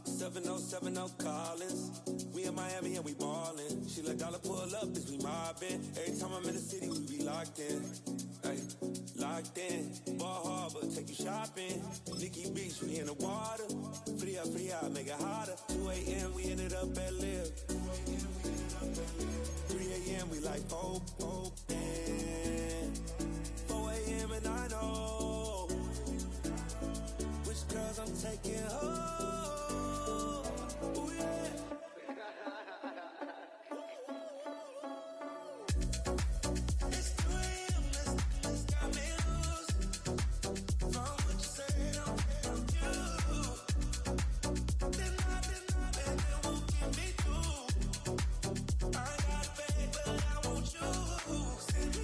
7070 Collins. We in Miami and we ballin'. She let dollar pull up as we mobbin'. Every time I'm in the city, we be locked in. Ay, locked in. Ball Harbor, take you shopping. Nikki Beach, we in the water. Free up, make it hotter. 2 a.m. we ended up at Live. 3 a.m. we like hope. And 4 a.m. and I know which girls I'm taking home. Ooh, yeah. It's 2 a.m. Let's got me loose. From what you said, I'm you. Then it won't get me through. I got a bag, but I want you. Send me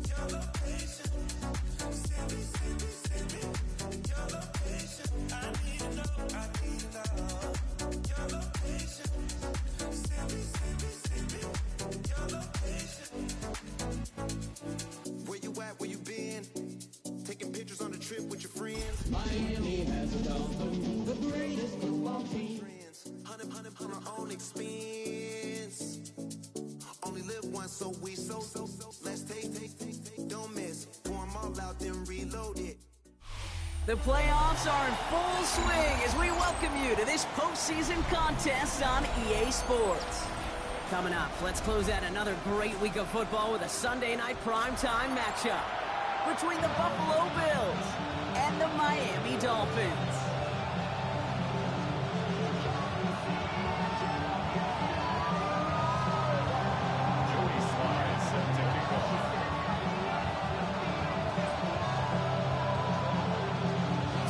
your location. Send me your location. I need to know your location. Send me your location. Where you at? Where you been? Taking pictures on the trip with your friends. Miami has a Dolphins, the greatest football team. Hundred on our own expense. Only live once, so let's take. Don't miss. Pour 'em all out, then reload it. The playoffs are in full swing as we welcome you to this postseason contest on EA Sports. Coming up, let's close out another great week of football with a Sunday night primetime matchup between the Buffalo Bills and the Miami Dolphins.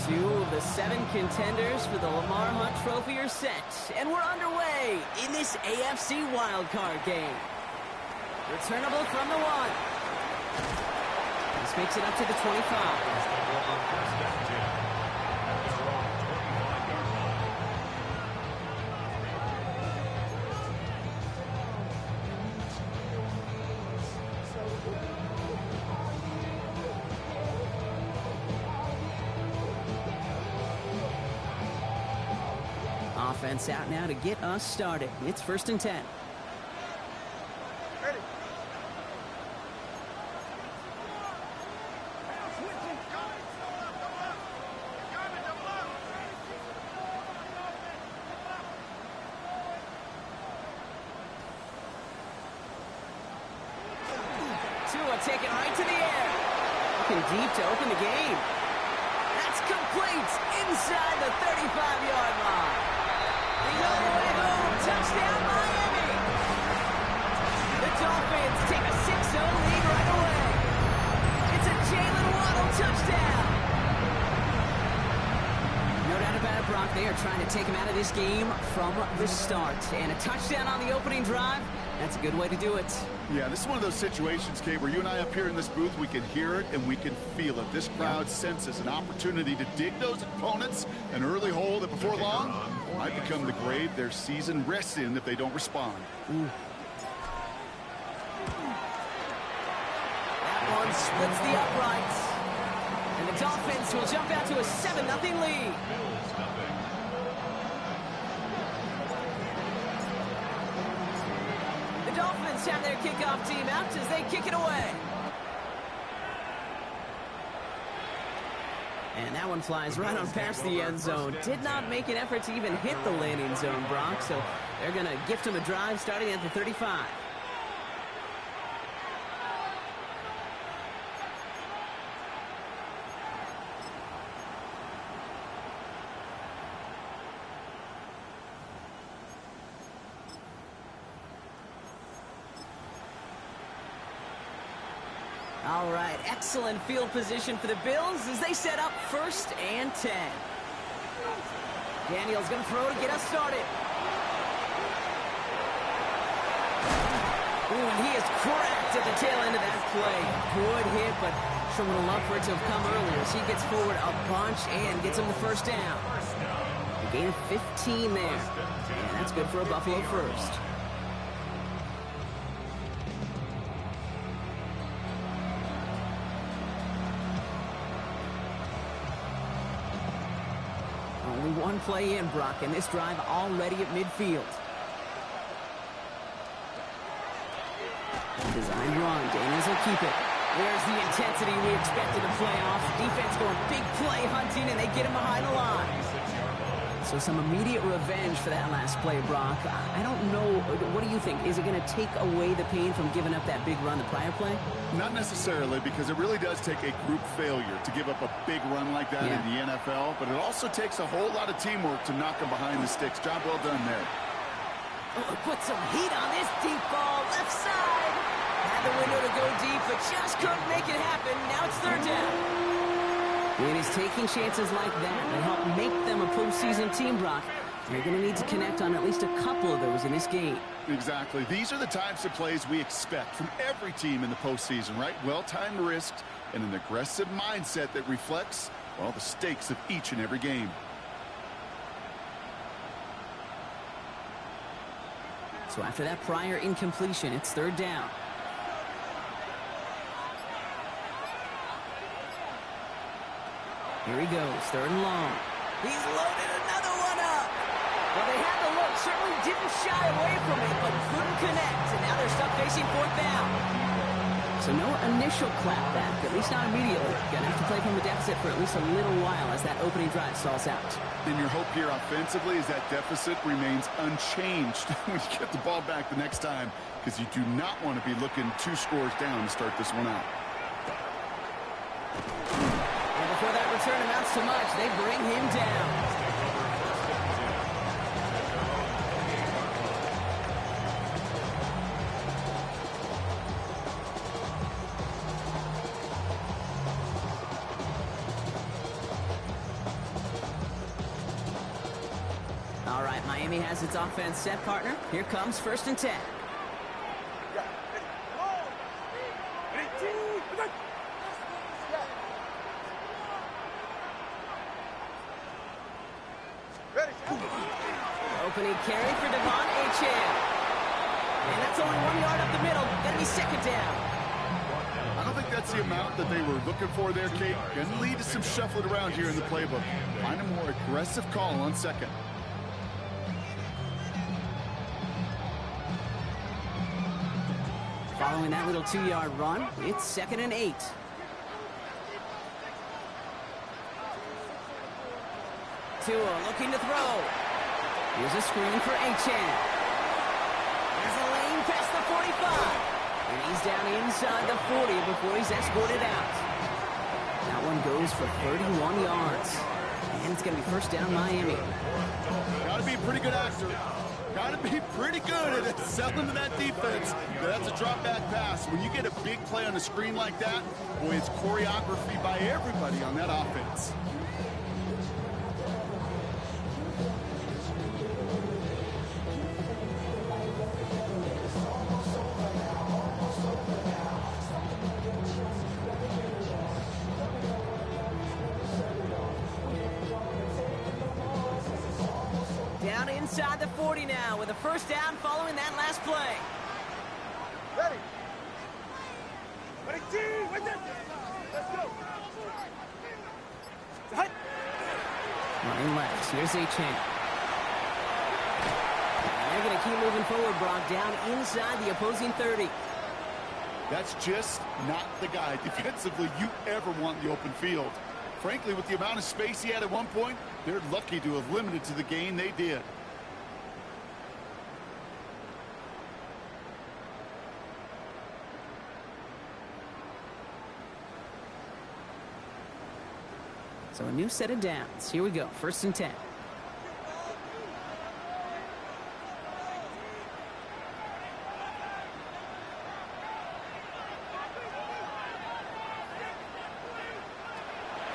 Two of the 7 contenders for the Lamar Hunt Trophy are set, and we're underway in this AFC wildcard game. Returnable from the 1. This makes it up to the 25. Offense out now to get us started. It's 1st and 10. Ready. Tua taking right to the air. Looking deep to open the game. That's complete inside the 35-yard line. He's on the way home. Touchdown, Miami. The Dolphins take a 6-0 lead right away. It's a Jalen Waddle touchdown. No doubt about it, Brock. They are trying to take him out of this game from the start. And a touchdown on the opening drive, that's a good way to do it. Yeah, this is one of those situations, Kate, where you and I up here in this booth, we can hear it and we can feel it. This crowd senses an opportunity to dig those opponents an early hole that before long might become the grave their season rests in if they don't respond. That one splits the uprights. And the Dolphins will jump out to a 7-0 lead. The Dolphins have their kickoff team out as they kick it away. And that one flies right on past the end zone. Did not make an effort to even hit the landing zone, Brock. So they're going to gift him a drive starting at the 35. All right, excellent field position for the Bills as they set up 1st and 10. Daniel's going to throw to get us started. Ooh, and he is cracked at the tail end of that play. Good hit, but sure would have loved for it to have come earlier as he gets forward a bunch and gets him the 1st down. A gain of 15 there, and that's good for a Buffalo first. Only one play in, Brock, and this drive already at midfield. Design run. Daniels will keep it. There's the intensity we expected in the playoffs. Defense going big play hunting, and they get him behind the line. So some immediate revenge for that last play, Brock. I don't know. What do you think? Is it going to take away the pain from giving up that big run the prior play? Not necessarily, because it really does take a group failure to give up a big run like that in the NFL, but it also takes a whole lot of teamwork to knock them behind the sticks. Job well done there. Oh, put some heat on this deep ball. Left side. Had the window to go deep, but just couldn't make it happen. Now it's third down. It is taking chances like that that help make them a postseason team, Brock. They're going to need to connect on at least a couple of those in this game. Exactly. These are the types of plays we expect from every team in the postseason, right? Well-timed risks and an aggressive mindset that reflects, well, the stakes of each and every game. So after that prior incompletion, it's third down. Here he goes, third and long. He's loaded another one up. Well, they had the look, certainly didn't shy away from it, but couldn't connect, and now they're stuck facing fourth down. So no initial clapback, at least not immediately. Gonna have to play from the deficit for at least a little while as that opening drive stalls out. And your hope here offensively is that deficit remains unchanged when you get the ball back the next time, because you do not want to be looking 2 scores down to start this one out. Before that return amounts to much, they bring him down. All right, Miami has its offense set, partner. Here comes 1st and 10. Opening carry for Devon Achane. And that's only 1 yard up the middle. Gonna be second down. I don't think that's the amount that they were looking for there, Kate. Gonna lead to some shuffling around here in the playbook. Find a more aggressive call on second. Following that little 2-yard run, it's 2nd and 8. Tua looking to throw. Here's a screen for Achane. There's a lane past the 45. And he's down inside the 40 before he's escorted out. That one goes for 31 yards. And it's going to be first down Miami. Got to be a pretty good actor. Got to be pretty good at selling to that defense. That's a drop back pass. When you get a big play on the screen like that, boy, it's choreography by everybody on that offense. Down inside the 40 now with a first down following that last play. Ready. Ready, team. Let's go. Hut. Running left. Here's Achane. They're going to keep moving forward, Brock, down inside the opposing 30. That's just not the guy defensively you ever want in the open field. Frankly, with the amount of space he had at one point, they're lucky to have limited to the gain they did. So a new set of downs. Here we go. 1st and 10.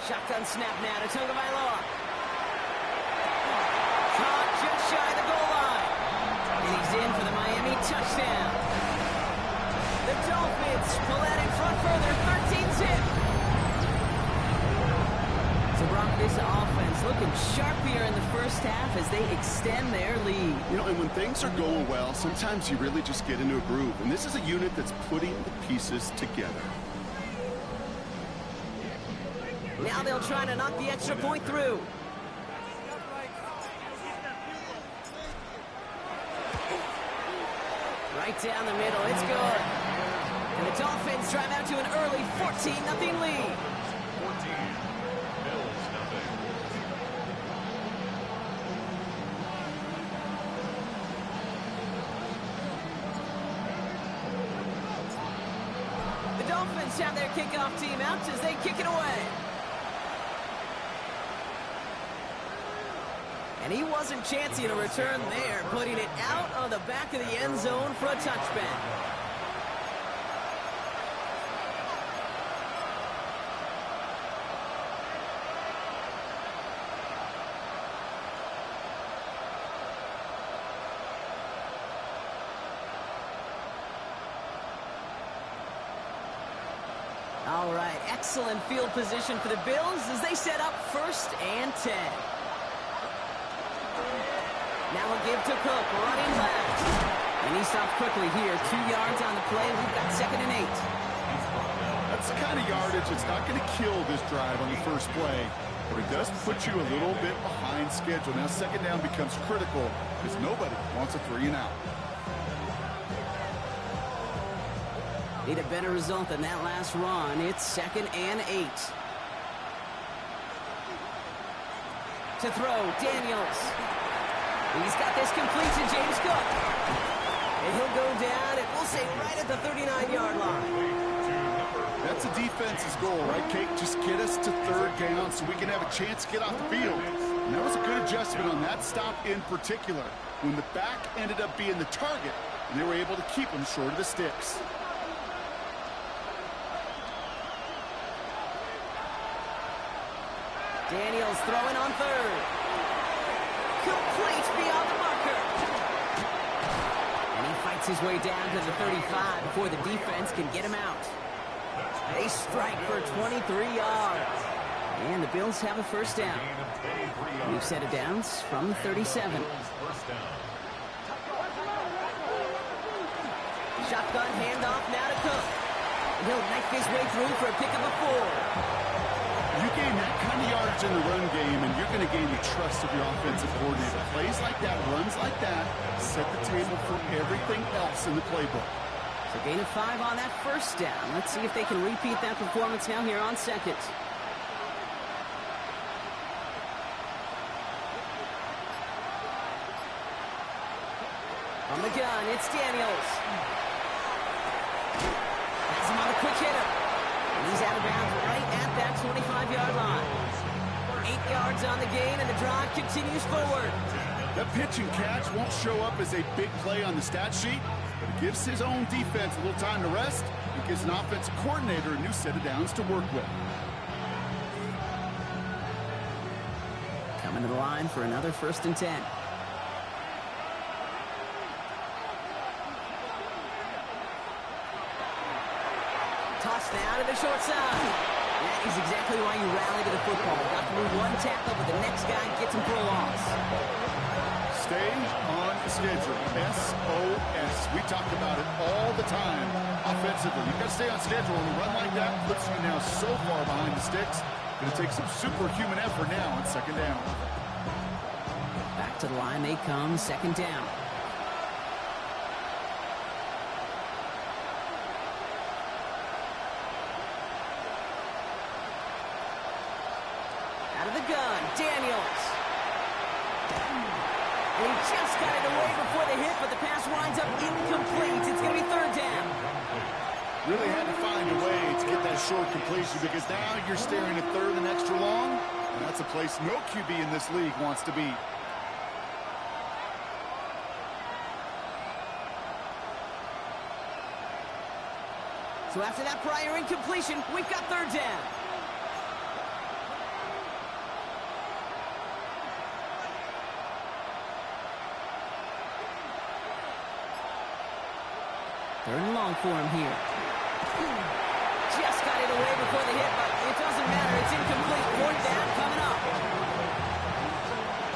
Shotgun snap now to Tagovailoa. Caught just shy of the goal line. And he's in for the Miami touchdown. The Dolphins pull out in front further, 13-10. So Brock, this offense looking sharp here in the first half as they extend their lead. You know, and when things are going well, sometimes you really just get into a groove. And this is a unit that's putting the pieces together. Now they'll try to knock the extra point through. down the middle. It's good. And the Dolphins drive out to an early 14-0 lead. 14, Bills nothing. The Dolphins have their kickoff team out as they kick it away. And he wasn't chancing a return there, putting it out on the back of the end zone for a touchback. All right, excellent field position for the Bills as they set up 1st and 10. Now a give to Cook, running left. And he stops quickly here. 2 yards on the play. We've got 2nd and 8. That's the kind of yardage that's not going to kill this drive on the first play, but it does put you a little bit behind schedule. Now 2nd down becomes critical because nobody wants a 3 and out. Need a better result than that last run. It's 2nd and 8. To throw, Daniels. He's got this complete to James Cook. And he'll go down, and we'll say right at the 39-yard line. That's a defense's goal, right, Kate? Just get us to 3rd down so we can have a chance to get off the field. And that was a good adjustment on that stop in particular, when the back ended up being the target, and they were able to keep him short of the sticks. Daniels throwing on 3rd. Complete beyond the marker. And he fights his way down to the 35 before the defense can get him out. They strike for 23 yards. And the Bills have a 1st down. New set of downs from the 37. Shotgun handoff now to Cook. And he'll knife his way through for a pickup of 4. You gain that kind of yardage in the run game, and you're going to gain the trust of your offensive coordinator. Plays like that, runs like that, set the table for everything else in the playbook. So gain of 5 on that 1st down. Let's see if they can repeat that performance now here on 2nd. From the gun, it's Daniels. Has him on a quick hitter. He's out of bounds right at that 25-yard line. 8 yards on the gain, and the drive continues forward. That pitch and catch won't show up as a big play on the stat sheet, but it gives his own defense a little time to rest and gives an offensive coordinator a new set of downs to work with. Coming to the line for another 1st and 10. Toss now to the short side. That is exactly why you rally to the football. Got through 1 tackle, but the next guy gets him for a loss. Stay on schedule. SOS. We talk about it all the time. Offensively, you've got to stay on schedule, and a run like that puts you now so far behind the sticks. Going to take some superhuman effort now on 2nd down. Back to the line they come, 2nd down. Out of the gun, Daniels. He just got it away before the hit, but the pass winds up incomplete. It's going to be 3rd down. Really had to find a way to get that short completion because now you're staring at 3rd and extra long, and that's a place no QB in this league wants to be. So after that prior incompletion, we've got 3rd down. Third and long for him here. Just got it away before the hit, but it doesn't matter. It's incomplete. 4th down coming up.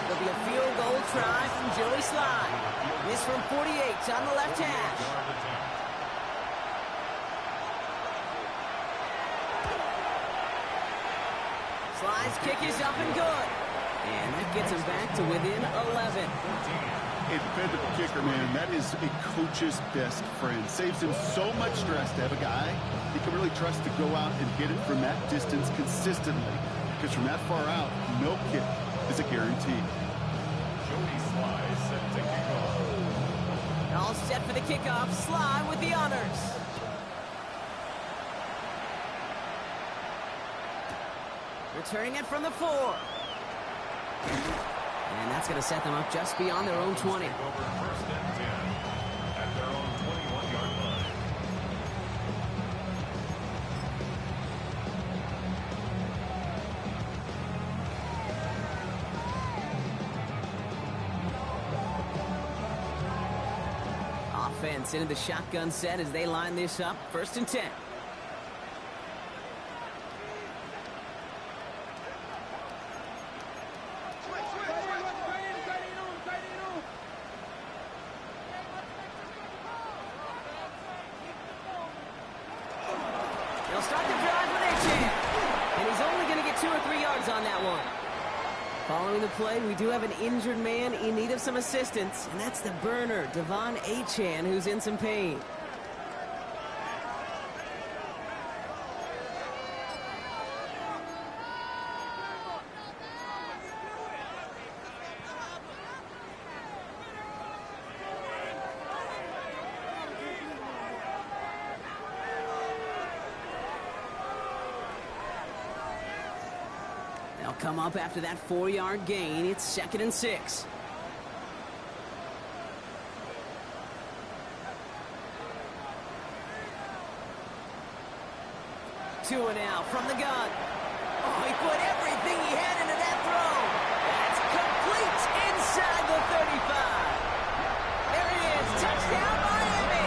There'll be a field goal try from Joey Slye. This from 48 on the left hash. Sly's kick is up and good. And that gets him back to within 11. A dependable kicker, man, that is a coach's best friend. Saves him so much stress to have a guy he can really trust to go out and hit it from that distance consistently. Because from that far out, no kick is a guarantee. Jody Sly set to kick off. All set for the kickoff. Sly with the honors. Returning it from the 4. And that's going to set them up just beyond their own 20. Over first and 10 at their own 21-yard line. Offense into the shotgun set as they line this up. First and 10. Following the play, we do have an injured man in need of some assistance, and that's the burner, Devon Achan, who's in some pain. They'll come up after that 4-yard gain. It's 2nd and 6. Two and out from the gun. Oh, he put everything he had into that throw. That's complete inside the 35. There it is. Touchdown, Miami.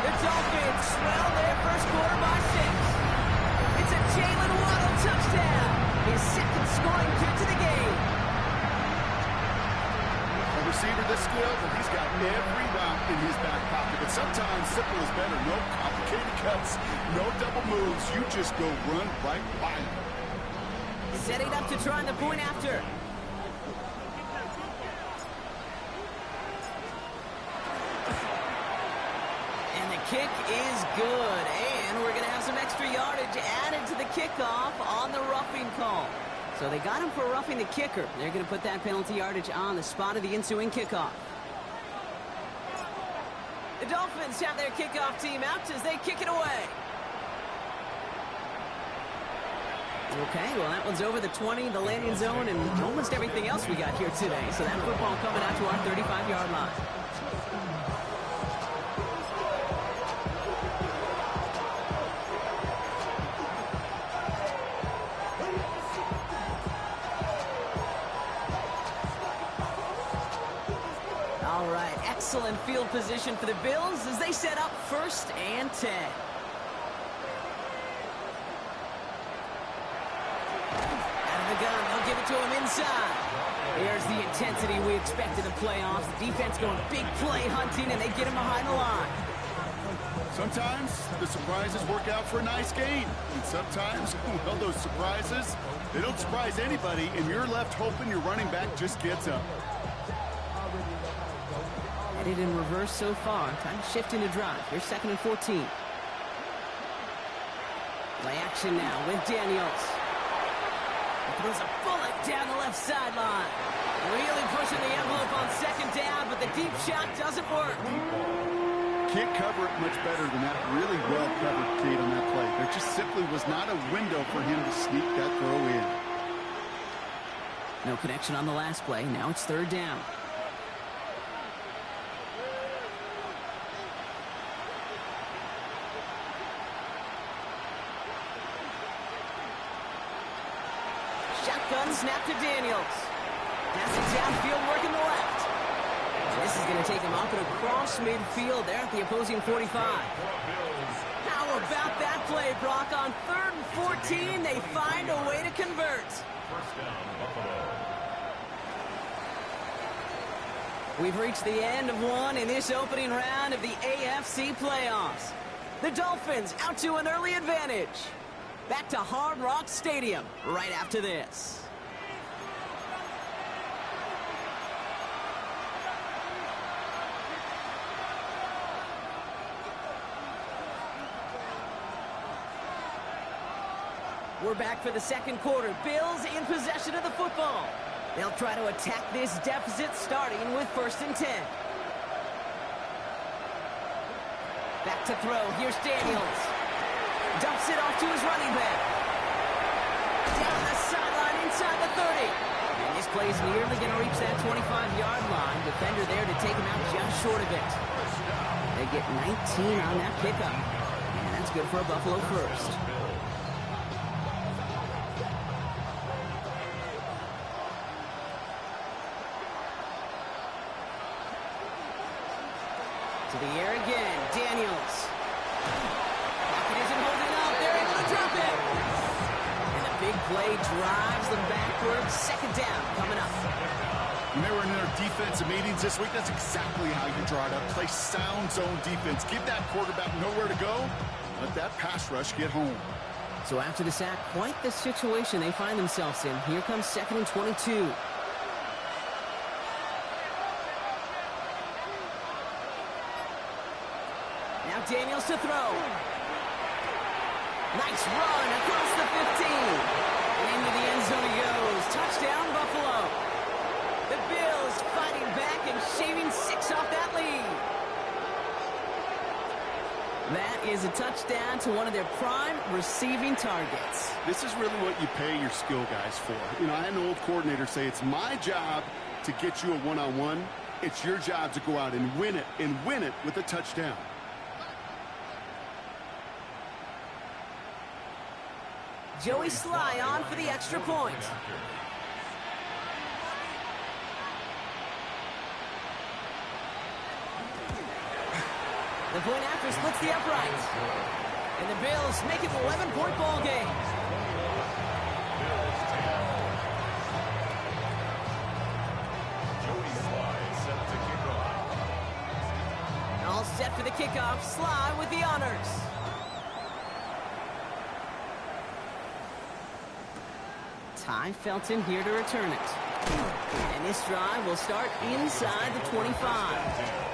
The Dolphins swell their first quarter by 6. It's a Jalen Waddle touchdown. His second scoring kick to the game. A receiver this skilled, and he's got every route in his back pocket. But sometimes simple is better. No complicated cuts, no double moves. You just go run right by him. Setting up to try the point after. And the kick is good. And we're going to have some extra yardage added to the kickoff on the roughing call. So they got him for roughing the kicker. They're going to put that penalty yardage on the spot of the ensuing kickoff. The Dolphins have their kickoff team out as they kick it away. Okay, well, that one's over the 20, the landing zone, and almost everything else we got here today. So that football coming out to our 35-yard line. All right, excellent field position for the Bills as they set up 1st and 10. Gun. They'll give it to him inside. There's the intensity we expect in the playoffs. The defense going big play hunting, and they get him behind the line. Sometimes the surprises work out for a nice gain. And sometimes, well, those surprises, they don't surprise anybody, and you're left hoping your running back just gets up. Headed in reverse so far. Time to shift into drive. Here's 2nd and 14. Play action now with Daniels. Throws a bullet down the left sideline. Really pushing the envelope on 2nd down, but the deep shot doesn't work. Can't cover it much better than that. Really well covered, Kate, on that play. There just simply was not a window for him to sneak that throw in. No connection on the last play. Now it's 3rd down. Shotgun snap to Daniels. Passing downfield, working the left. This is going to take him up and across midfield there at the opposing 45. How about that play, Brock? On 3rd and 14, they find a way to convert. First down, Buffalo. We've reached the end of one in this opening round of the AFC playoffs. The Dolphins out to an early advantage. Back to Hard Rock Stadium right after this. We're back for the second quarter. Bills in possession of the football. They'll try to attack this deficit starting with 1st and 10. Back to throw. Here's Daniels. Dumps it off to his running back. Down the sideline inside the 30. And this play is nearly going to reach that 25-yard line. Defender there to take him out just short of it. They get 19 on that pickup. And that's good for a Buffalo first. To the air again, Daniels. Pocket isn't holding up. They're able to drop it. And a big play drives them backwards. 2nd down coming up. When they were in their defensive meetings this week, that's exactly how you draw it up. Play sound zone defense. Give that quarterback nowhere to go. Let that pass rush get home. So after the sack, quite the situation they find themselves in. Here comes 2nd and 22. Now Daniels to throw. Nice run across the 15. And into the end zone he goes. Touchdown, Buffalo. The Bills fighting back and shaving 6 off that lead. That is a touchdown to one of their prime receiving targets. This is really what you pay your skill guys for. You know, I had an old coordinator say, it's my job to get you a one-on-one. It's your job to go out and win it with a touchdown. Joey Sly on for the extra point. The point after splits the uprights. And the Bills make it an 11-point ball game. Joey Sly set to kick off. All set for the kickoff. Sly with the honors. Ty Felton here to return it. And this drive will start inside the 25.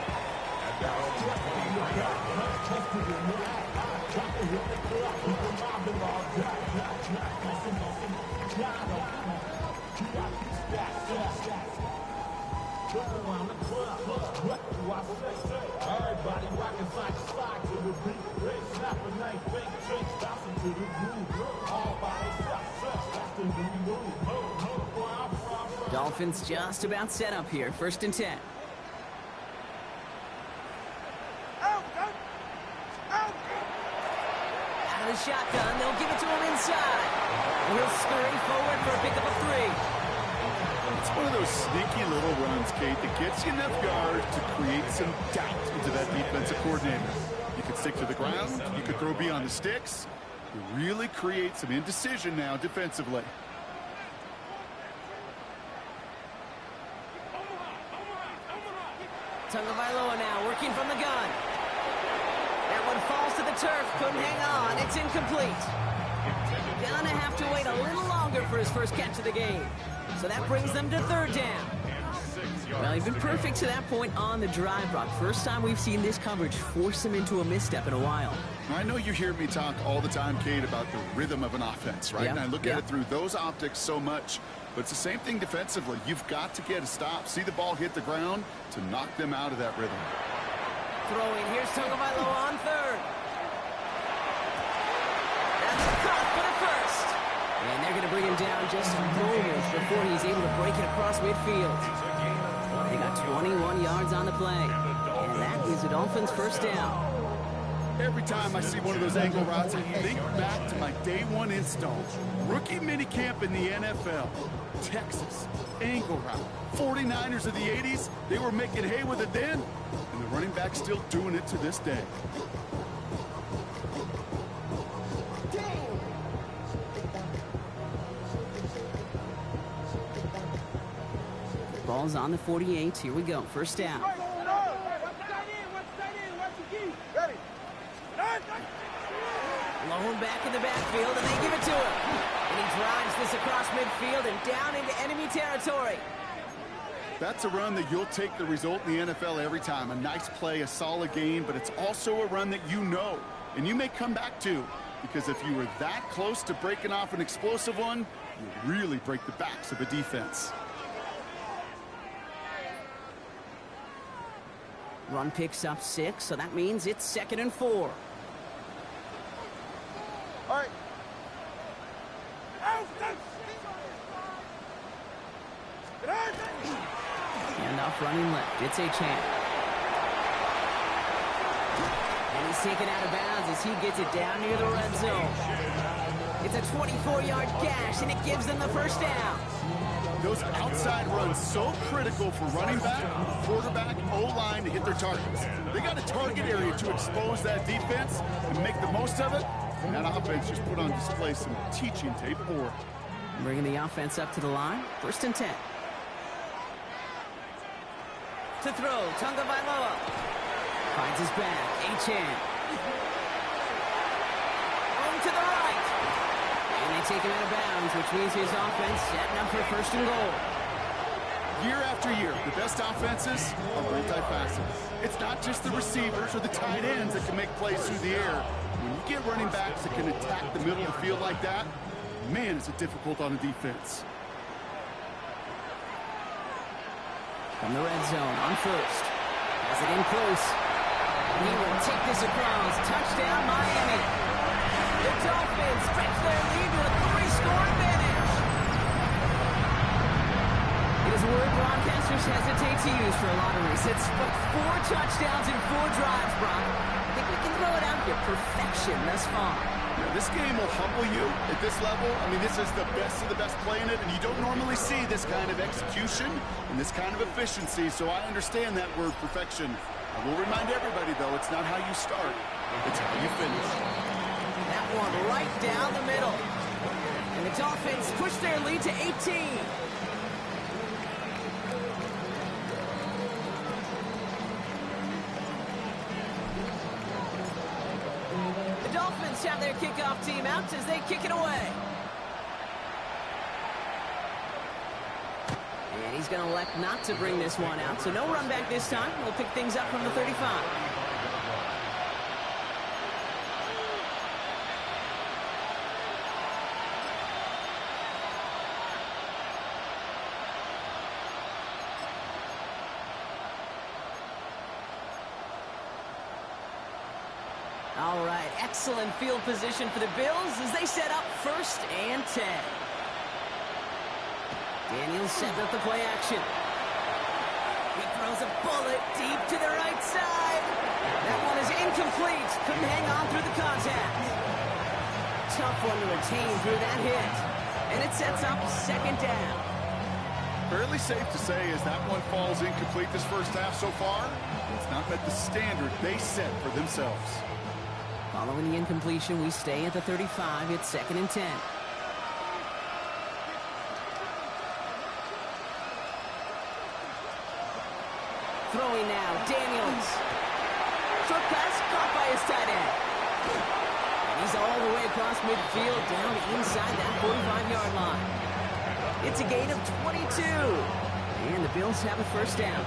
Dolphins just about set up here. 1st and 10. Out Out of the shotgun, they'll give it to him inside. And he'll scurry forward for a pickup of 3. It's one of those sneaky little runs, Kate, that gets you enough yards to create some doubt into that defensive coordinator. You could stick to the ground. You could throw beyond the sticks. You really create some indecision now defensively. Tagovailoa now working from the gun. That one falls to the turf. Couldn't hang on. It's incomplete. Gonna have to wait a little longer for his first catch of the game. So that brings them to 3rd down. Well, he's been perfect to that point on the drive, Brock. First time we've seen this coverage force him into a misstep in a while. I know you hear me talk all the time, Kate, about the rhythm of an offense, right? And I look at it through those optics so much. But it's the same thing defensively. You've got to get a stop, see the ball hit the ground to knock them out of that rhythm. Throwing. Here's Tagovailoa on 3rd. That's a cut for the 1st. And they're going to bring him down just moments before he's able to break it across midfield. They got 21 yards on the play. And that is the Dolphins' 1st down. Every time I see one of those angle routes, I think back to my day 1 install. Rookie minicamp in the NFL. Texas, angle route. 49ers of the 80s, they were making hay with it then, and the running back's still doing it to this day. Ball's on the 48. Here we go. 1st down. Lone back in the backfield, and they give it to him. And he drives this across midfield and down into enemy territory. That's a run that you'll take the result in the NFL every time. A nice play, a solid game, but it's also a run that you know, and you may come back to. because if you were that close to breaking off an explosive one, you really break the backs of a defense. Run picks up 6, so that means it's 2nd and 4. All right. Handoff running left. It's a chance. And he's taken out of bounds as he gets it down near the red zone. It's a 24-yard gash, and it gives them the first down. Those outside runs so critical for running back, quarterback, O-line to hit their targets. They got a target area to expose that defense and make the most of it. And that offense just put on display some teaching tape for it. Bringing the offense up to the line. 1st and 10. To throw, Tunga Bailoa. Finds his back, Achan. Room to the right. And they take him out of bounds, which means his offense setting up for 1st and goal. Year after year, the best offenses are multifaceted. It's not just the receivers or the tight ends that can make plays through the air. When you get running backs that can attack the middle of the field like that, man, is it difficult on a defense. From the red zone on 1st. Has it in close. He will take this across. Touchdown, Miami. The Dolphins stretch their lead to a 3-score advantage. It is a word broadcasters hesitate to use for a lot of reasons, but 4 touchdowns in 4 drives, Brock. I think we can throw it out here. Perfection thus far. Yeah, this game will humble you at this level. I mean, this is the best of the best playing it, and you don't normally see this kind of execution and this kind of efficiency, so I understand that word perfection. I will remind everybody, though, it's not how you start, it's how you finish. That one right down the middle. And the Dolphins push their lead to 18. Dolphins have their kickoff team out as they kick it away. And he's going to elect not to bring this one out, so no run back this time. We'll pick things up from the 35. All right, excellent field position for the Bills as they set up 1st and 10. Daniels setting up the play action. He throws a bullet deep to the right side. That one is incomplete. Couldn't hang on through the contact. Tough one to retain through that hit. And it sets up 2nd down. Fairly safe to say as that one falls incomplete this first half so far, it's not met the standard they set for themselves. Following the incompletion, we stay at the 35. It's 2nd and 10. Throwing now, Daniels. Short pass caught by his tight end. And he's all the way across midfield down inside that 45-yard line. It's a gain of 22. And the Bills have a 1st down.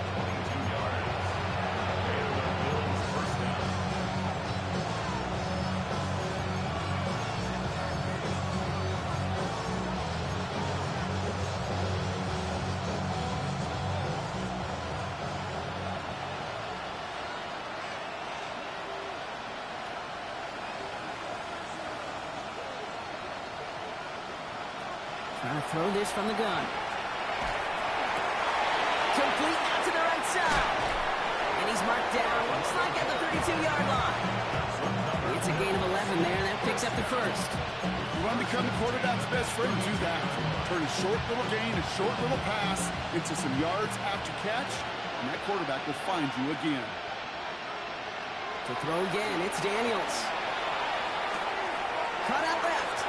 Trying to throw this from the gun. Complete out to the right side. And he's marked down, looks like at the 32-yard line. It's a gain of 11 there, and that picks up the 1st. You want to become the quarterback's best friend, do that. Turn a short little gain, a short little pass into some yards after catch, and that quarterback will find you again. To throw again, it's Daniels. Cut out left.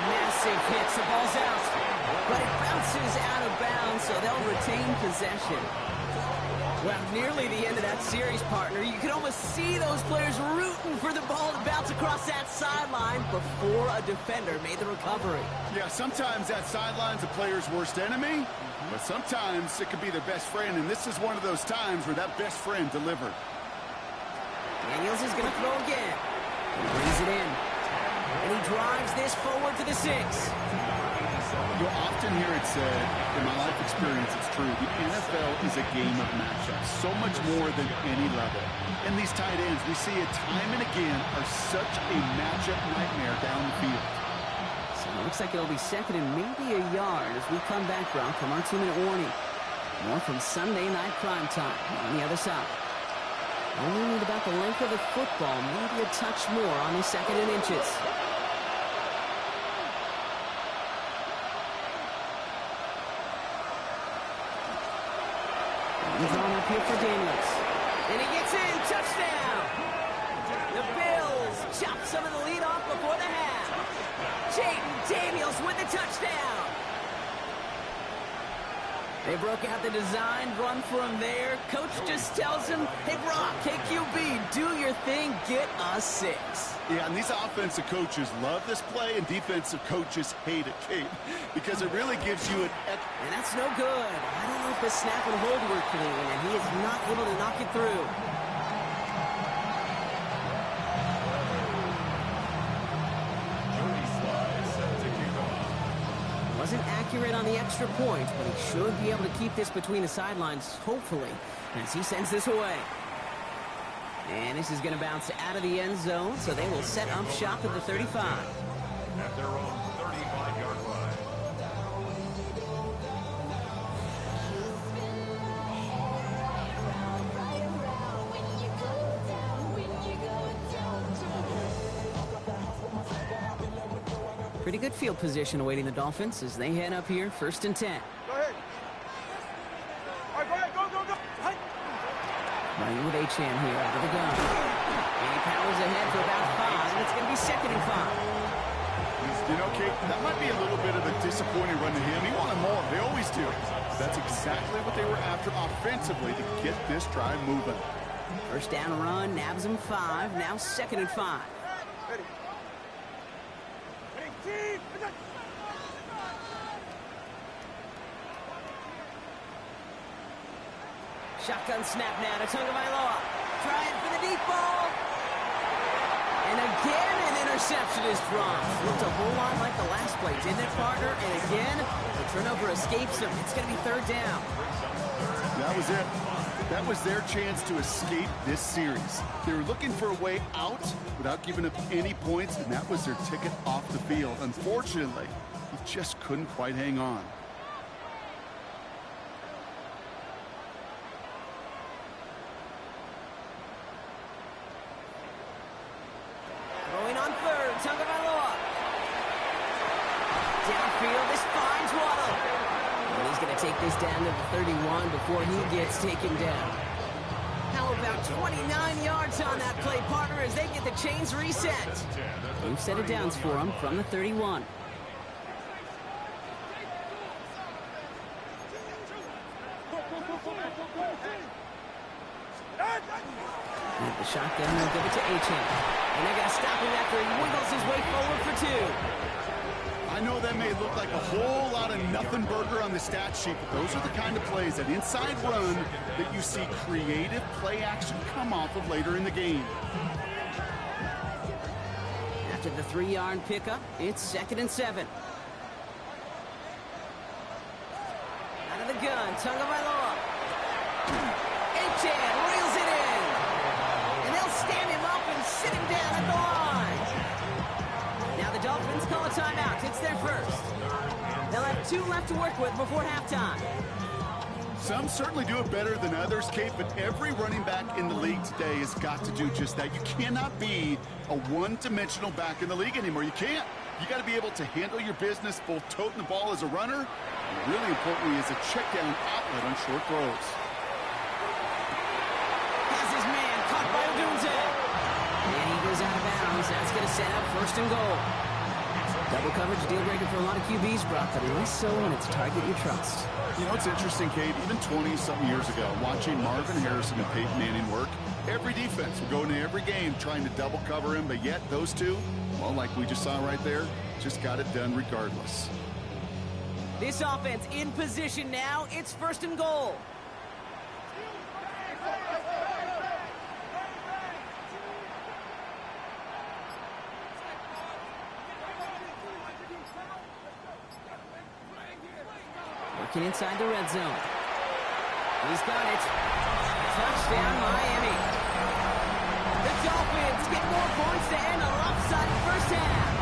Massive hits, the ball's out. But it bounces out of bounds, so they'll retain possession. Well, nearly the end of that series, partner. You could almost see those players rooting for the ball to bounce across that sideline before a defender made the recovery. Yeah, sometimes that sideline's a player's worst enemy, but sometimes it could be their best friend, and this is one of those times where that best friend delivered. Daniels is going to throw again. He brings it in. And he drives this forward to the 6. You'll often hear it said, in my life experience, it's true, the NFL is a game of matchups, so much more than any level. And these tight ends, we see it time and again, are such a matchup nightmare down the field. So it looks like it'll be second and maybe a yard as we come back, Brock, from our 2-minute warning. More from Sunday night prime time on the other side. Only need about the length of the football, maybe a touch more on the 2nd and inches. Drawn up here for Daniels. And he gets in. Touchdown! The Bills chop some of the lead off before the half. Jaden Daniels with the touchdown. They broke out the design run from there. Coach just tells him, hey, Brock, hey, QB, do your thing, get us 6. Yeah, and these offensive coaches love this play, and defensive coaches hate it, Kate, because it really gives you an... And that's no good. I don't know if the snap and hold worked clean, and he is not able to knock it through. Wasn't accurate on the extra point, but he should be able to keep this between the sidelines, hopefully, as he sends this away. And this is going to bounce out of the end zone, so they will set up shop at the 35. At their own 35-yard line. Pretty good field position awaiting the Dolphins as they head up here, 1st and 10. Go ahead. All right, go ahead. Go. Hey. Running with Achane here out of the gun. And he powers ahead for about 5. It's going to be 2nd and 5. You know, Kate, that might be a little bit of a disappointing run to him. He wanted more. They always do. That's exactly what they were after offensively to get this drive moving. First down run, nabs him 5. Now 2nd and 5. Ready. Team. Shotgun snap now to Tagovailoa. Trying for the deep ball. And again, an interception is dropped. Looked a whole lot like the last play, didn't it, partner? And again, the turnover escapes him. It's going to be 3rd down. That was it. That was their chance to escape this series. They were looking for a way out without giving up any points, and that was their ticket off the field. Unfortunately, he just couldn't quite hang on. Throwing on 3rd, Tagovailoa. Downfield, this finds Waddle. And he's going to take this down to the 31 before he gets taken down. How about 29 yards on that play, partner, as they get the chains reset? New set of downs for him from the 31. With the shotgun, they'll give it to Achane. And they got to stop him after he wiggles his way forward for 2. I know that may look like a whole lot of nothing burger on the stat sheet, but those are the kind of plays, that inside run, that you see creative play action come off of later in the game. After the 3-yard pickup, it's 2nd and 7. Out of the gun, Tagovailoa. Achane reels it in. And they'll stand him up and sit him down at the line. Now the Dolphins call a timeout. It's their first. They'll have 2 left to work with before halftime. Some certainly do it better than others, Kate, but every running back in the league today has got to do just that. You cannot be a one-dimensional back in the league anymore. You can't. You got to be able to handle your business, both toting the ball as a runner, and really importantly as a check-down outlet on short throws. Has his man caught by Odunze. And he goes out of bounds. That's going to set up 1st and goal. Double coverage deal breaker for a lot of QBs, Brock, but less so when it's target you trust. You know, it's interesting, Kate, even 20-something years ago, watching Marvin Harrison and Peyton Manning work, every defense would go into every game trying to double cover him, but yet those two, well, like we just saw right there, just got it done regardless. This offense in position now. It's 1st and goal. Working inside the red zone. He's got it. Touchdown, Miami. The Dolphins get more points to end a lopsided first half.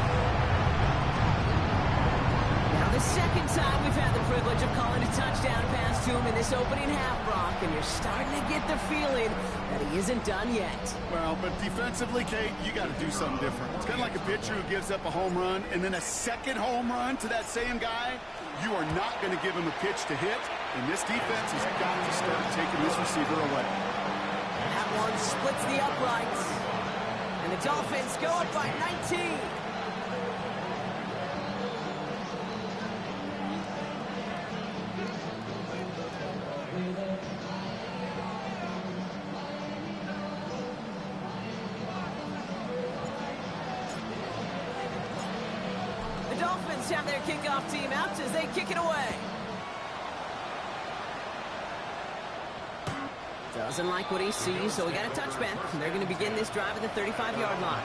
Now the second time we've had the privilege of calling a touchdown pass to him in this opening half, Brock, and you're starting to get the feeling that he isn't done yet. Well, but defensively, Kate, you got to do something different. It's kind of like a pitcher who gives up a home run and then a second home run to that same guy. You are not going to give him a pitch to hit, and this defense has got to start taking this receiver away. That one splits the uprights, and the Dolphins go up by 19. The Dolphins have their kickoff team out as they kick it away. Doesn't like what he sees, so we got a touchback. They're going to begin this drive at the 35-yard line.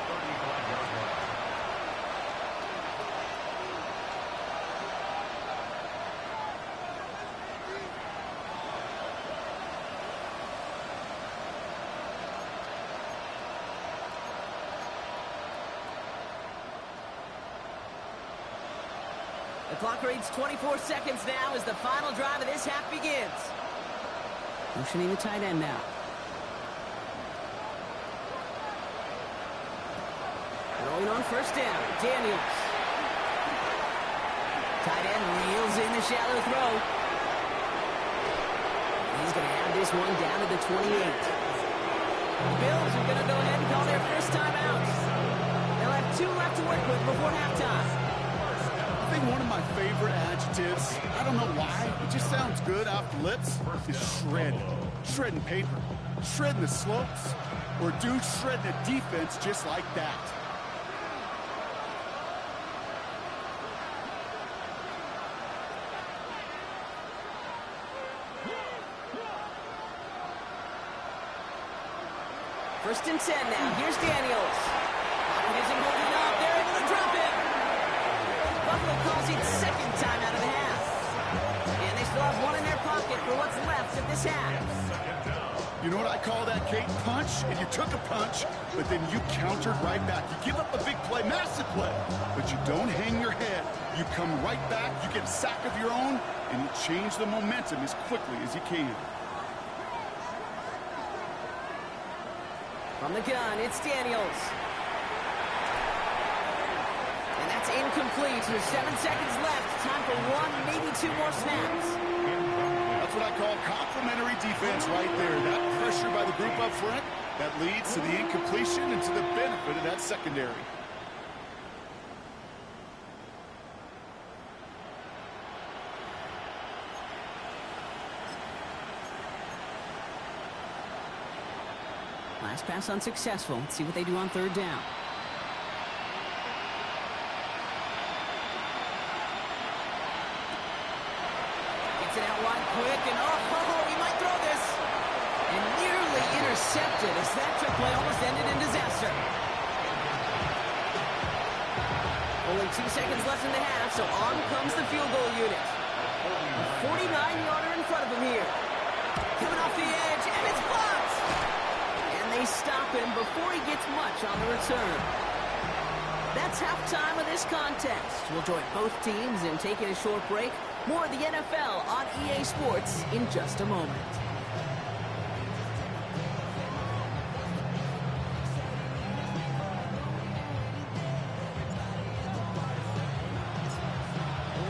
The clock reads 24 seconds now as the final drive of this half begins. Motioning the tight end now. Rolling on first down, Daniels. Tight end reels in the shallow throw. He's going to have this one down to the 28. The Bills are going to go ahead and call their first timeout. They'll have 2 left to work with before halftime. I think one of my favorite adjectives, I don't know why, it just sounds good off the lips, is shred. Shredding paper, shredding the slopes, or dude shredding a defense just like that. First and 10 now. Here's Daniels. It isn't holding up. They're able to drop it. Buffalo calls it second time out of the half. And they still have one in their pocket for what's left of this half. You know what I call that, Kate? Punch, and you took a punch, but then you countered right back. You give up a big play, massive play, but you don't hang your head. You come right back, you get a sack of your own, and you change the momentum as quickly as you can. From the gun, it's Daniels. And that's incomplete. There's 7 seconds left. Time for 1, maybe 2 more snaps. That's what I call complementary defense right there. That pressure by the group up front, that leads to the incompletion and to the benefit of that secondary. Last pass unsuccessful. Let's see what they do on third down. Gets it out wide quick, and he might throw this. And nearly intercepted as that trick play almost ended in disaster. Only 2 seconds left in the half, so on comes the field goal unit. A 49-yarder in front of him here. Coming off the edge, and it's blocked. They stop him before he gets much on the return. That's halftime of this contest. We'll join both teams in taking a short break. More of the NFL on EA Sports in just a moment.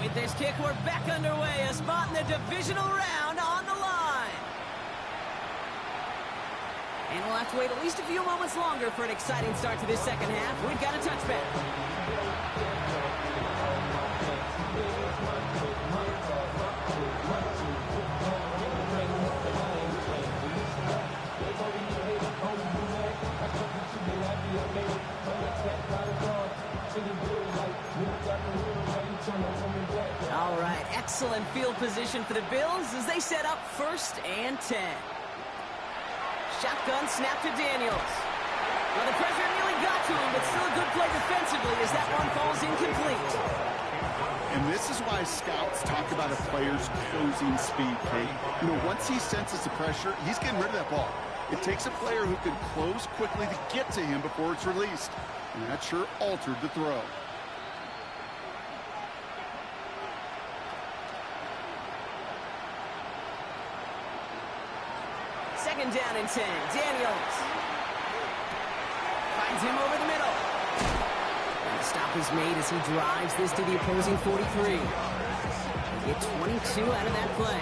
With this kick, we're back underway. A spot in the divisional round on the line. And we'll have to wait at least a few moments longer for an exciting start to this second half. We've got a touchback. All right, excellent field position for the Bills as they set up 1st and 10. Shotgun snap to Daniels. Well, the pressure nearly got to him, but still a good play defensively as that one falls incomplete. And this is why scouts talk about a player's closing speed, Kate. You know, once he senses the pressure, he's getting rid of that ball. It takes a player who can close quickly to get to him before it's released. And that sure altered the throw. Second down and 10. Daniels finds him over the middle. And the stop is made as he drives this to the opposing 43. Get 22 out of that play.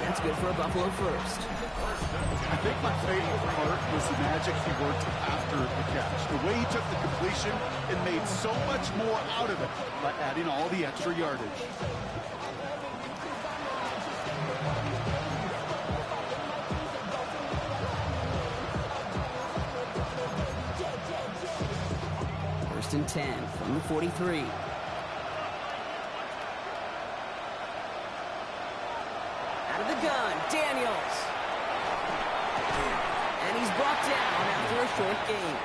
That's good for a Buffalo first. I think my favorite part was the magic he worked after the catch. The way he took the completion and made so much more out of it by adding all the extra yardage. First and 10 from the 43. Out of the gun, Daniels. And he's brought down after a short gain.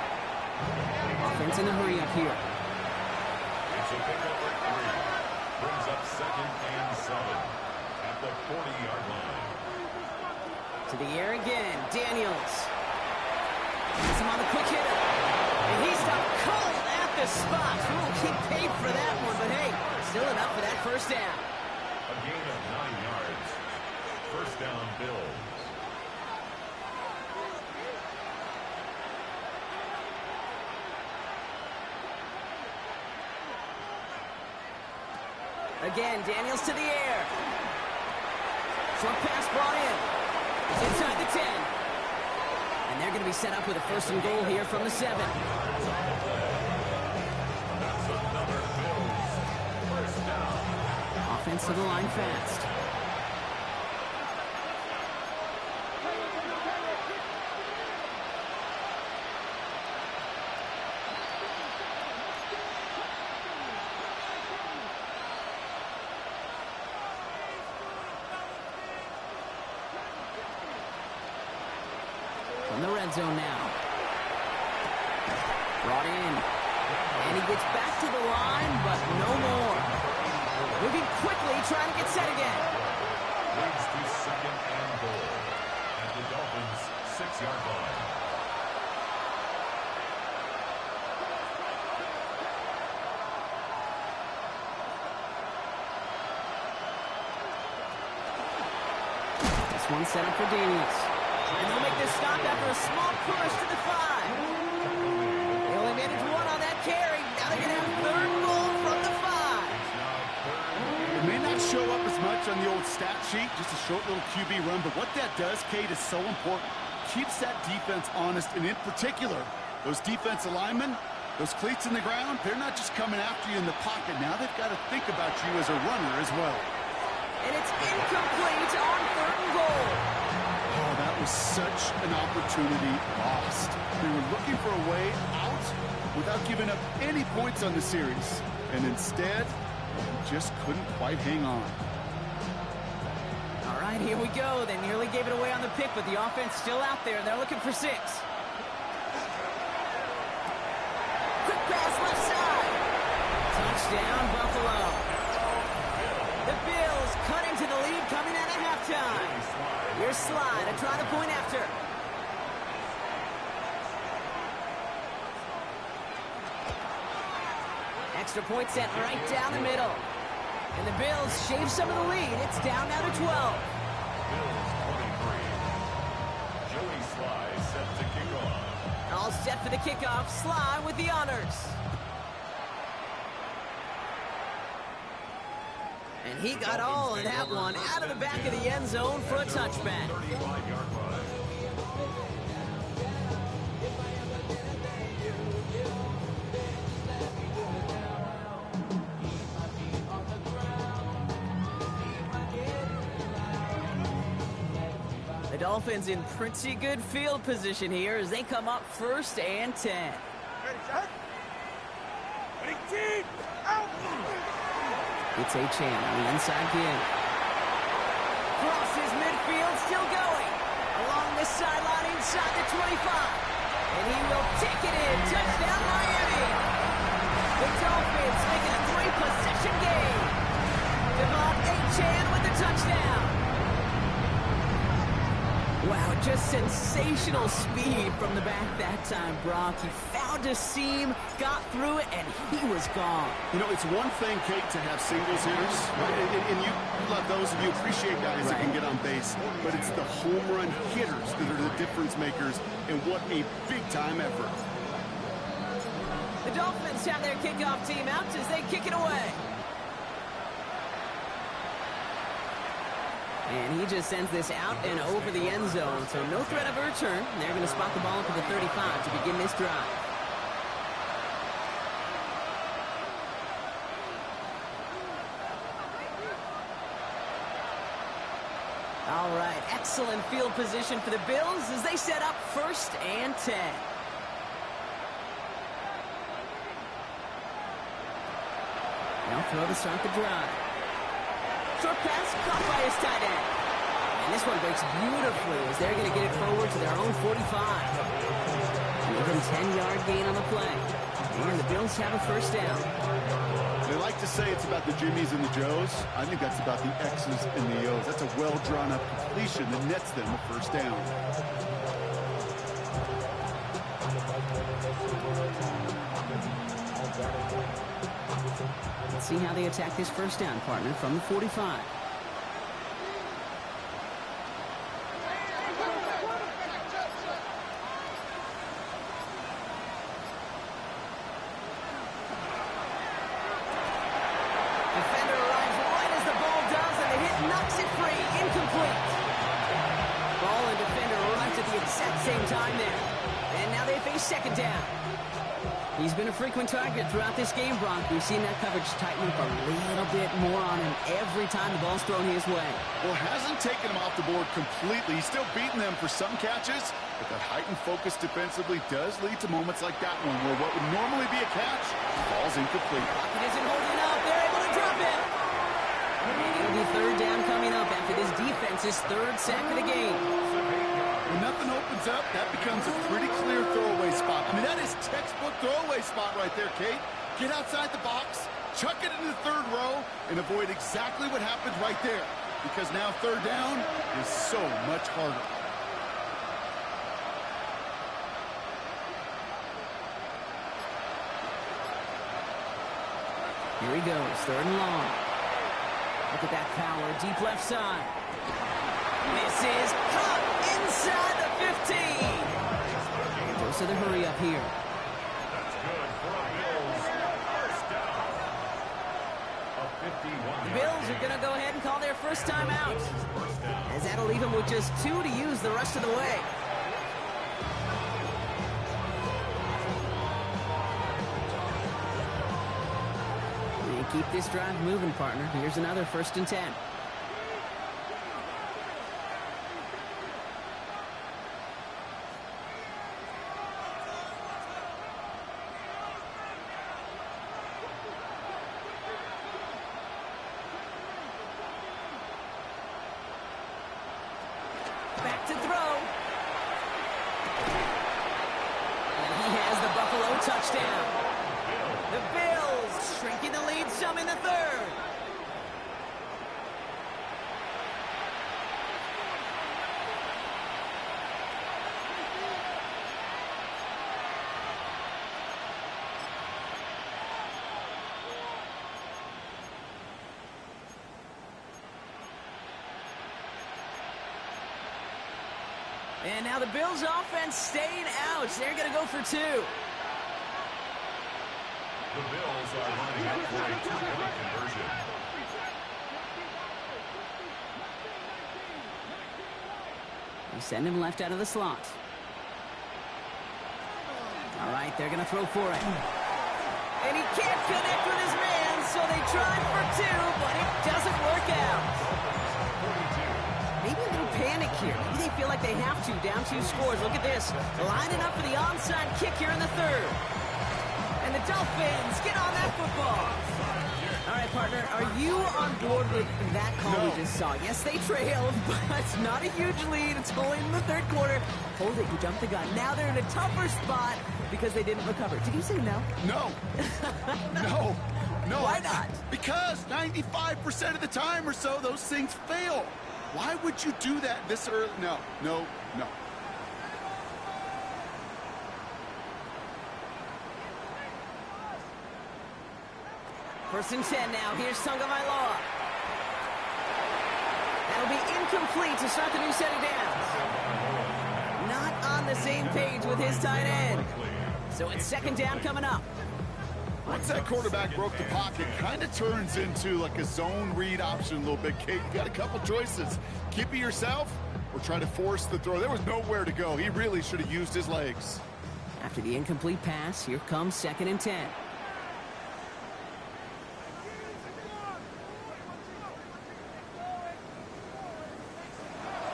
Offense in a hurry up here. It's a pickup for 3. Brings up 2nd and 7 at the 40-yard line. To the air again, Daniels. He's him on the quick hitter. And he stopped cold at the spot. We'll keep paid for that one, but hey, still enough for that first down. A gain of 9 yards. First down, Bills. Again, Daniels to the air. Short pass brought in. It's inside the 10. And they're going to be set up with a first and goal here from the 7. That's another Bills first down. Offense to the line fast. In the red zone now. Brought in. And he gets back to the line, but no more. Moving quickly, trying to get set again. Leads to 2nd and goal at the Dolphins' 6-yard line. This one set up for Daniels. And they'll make this stop after a small push to the 5. They only managed 1 on that carry. Now they're going to have 3rd and goal from the 5. It may not show up as much on the old stat sheet, just a short little QB run, but what that does, Kate, is so important. Keeps that defense honest, and in particular, those defensive linemen, those cleats in the ground, they're not just coming after you in the pocket. Now they've got to think about you as a runner as well. And it's incomplete on 3rd and goal. Oh, that was such an opportunity lost. They were looking for a way out without giving up any points on the series. And instead, just couldn't quite hang on. All right, here we go. They nearly gave it away on the pick, but the offense still out there. They're looking for 6. Quick pass left side. Touchdown, Buffalo. The Bills cut into the lead coming out of halftime. Here's Slide to try the point after. Extra point set right down the middle. And the Bills shave some of the lead. It's down now to 12. Bills 23. Joey Sly set to kick off. All set for the kickoff. Sly with the honors. And he got all of that one out of the back of the end zone for a touchback. 35-yard run. The Dolphins in pretty good field position here as they come up 1st and 10. Ready, set. Ready, team, out! It's Achane on the inside give. Crosses midfield, still going. Along the sideline inside the 25. And he will take it in. Touchdown, Miami. The Dolphins making a 3-possession game. just sensational speed from the back that time, Brock. He found a seam, got through it, and he was gone. You know, it's one thing, Kate, to have singles hitters, and you love those, and you appreciate guys that can get on base, but it's the home run hitters that are the difference makers, and what a big-time effort. The Dolphins have their kickoff team out as they kick it away. And he just sends this out and over the end zone, so no threat of a return. They're going to spot the ball up to the 35 to begin this drive. All right, excellent field position for the Bills as they set up 1st and 10. Now throw to start the drive. Short pass caught by his tight end. And this one breaks beautifully as they're going to get it forward to their own 45. Even 10-yard gain on the play. And the Bills have a 1st down. They like to say it's about the Jimmies and the Joes. I think that's about the X's and the O's. That's a well-drawn-up completion that nets them a 1st down. Let's see how they attack this 1st down, partner, from the 45. Defender arrives right as the ball does, and the hit knocks it free. Incomplete. Ball and defender arrives at the exact same time there. And now they face 2nd down. He's been a frequent target throughout this game, Brock. We've seen that coverage tighten up a little bit more on him every time the ball's thrown his way. Well, hasn't taken him off the board completely. He's still beating them for some catches, but that heightened focus defensively does lead to moments like that one where what would normally be a catch falls incomplete. It isn't holding up. They're able to drop it. And it'll be 3rd down coming up after this defense's 3rd sack of the game. When nothing opens up, that becomes a pretty clear throwaway spot. I mean, that is textbook throwaway spot right there, Kate. Get outside the box, chuck it into the 3rd row, and avoid exactly what happened right there. Because now 3rd down is so much harder. Here he goes, 3rd and long. Look at that power, deep left side. This is caught inside the 15. Goes to the hurry up here. That's good for a Bills 1st down. A 51. The Bills are going to go ahead and call their 1st time out, as that'll leave them with just 2 to use the rest of the way. And keep this drive moving, partner. Here's another 1st and 10. Back to throw. And he has the Buffalo touchdown. The Bills shrinking the lead some in the 3rd. And now the Bills offense staying out. They're going to go for 2. The Bills are lining up for a 2-point conversion. They send him left out of the slot. All right, they're going to throw for it. And he can't connect with his man, so they try for 2, but it doesn't work out. Maybe a little panic here. Maybe they feel like they have to. Down 2 scores. Look at this. Lining up for the onside kick here in the 3rd. And the Dolphins get on that football. All right, partner, are you on board with that call we just saw? Yes, they trailed, but it's not a huge lead. It's only in the 3rd quarter. Hold it, you jumped the gun. Now they're in a tougher spot because they didn't recover. Did you say no? No. No. Why not? Because 95% of the time or so, those things fail. Why would you do that this early? No, no, no. First and 10 now. Here's Tagovailoa. That'll be incomplete to start the new set of downs. Not on the same page with his tight end. So it's second down coming up. Once that quarterback broke the pocket, kind of turns into like a zone read option a little bit. Kate, you got a couple choices. Keep it yourself or try to force the throw. There was nowhere to go. He really should have used his legs. After the incomplete pass, here comes second and 10.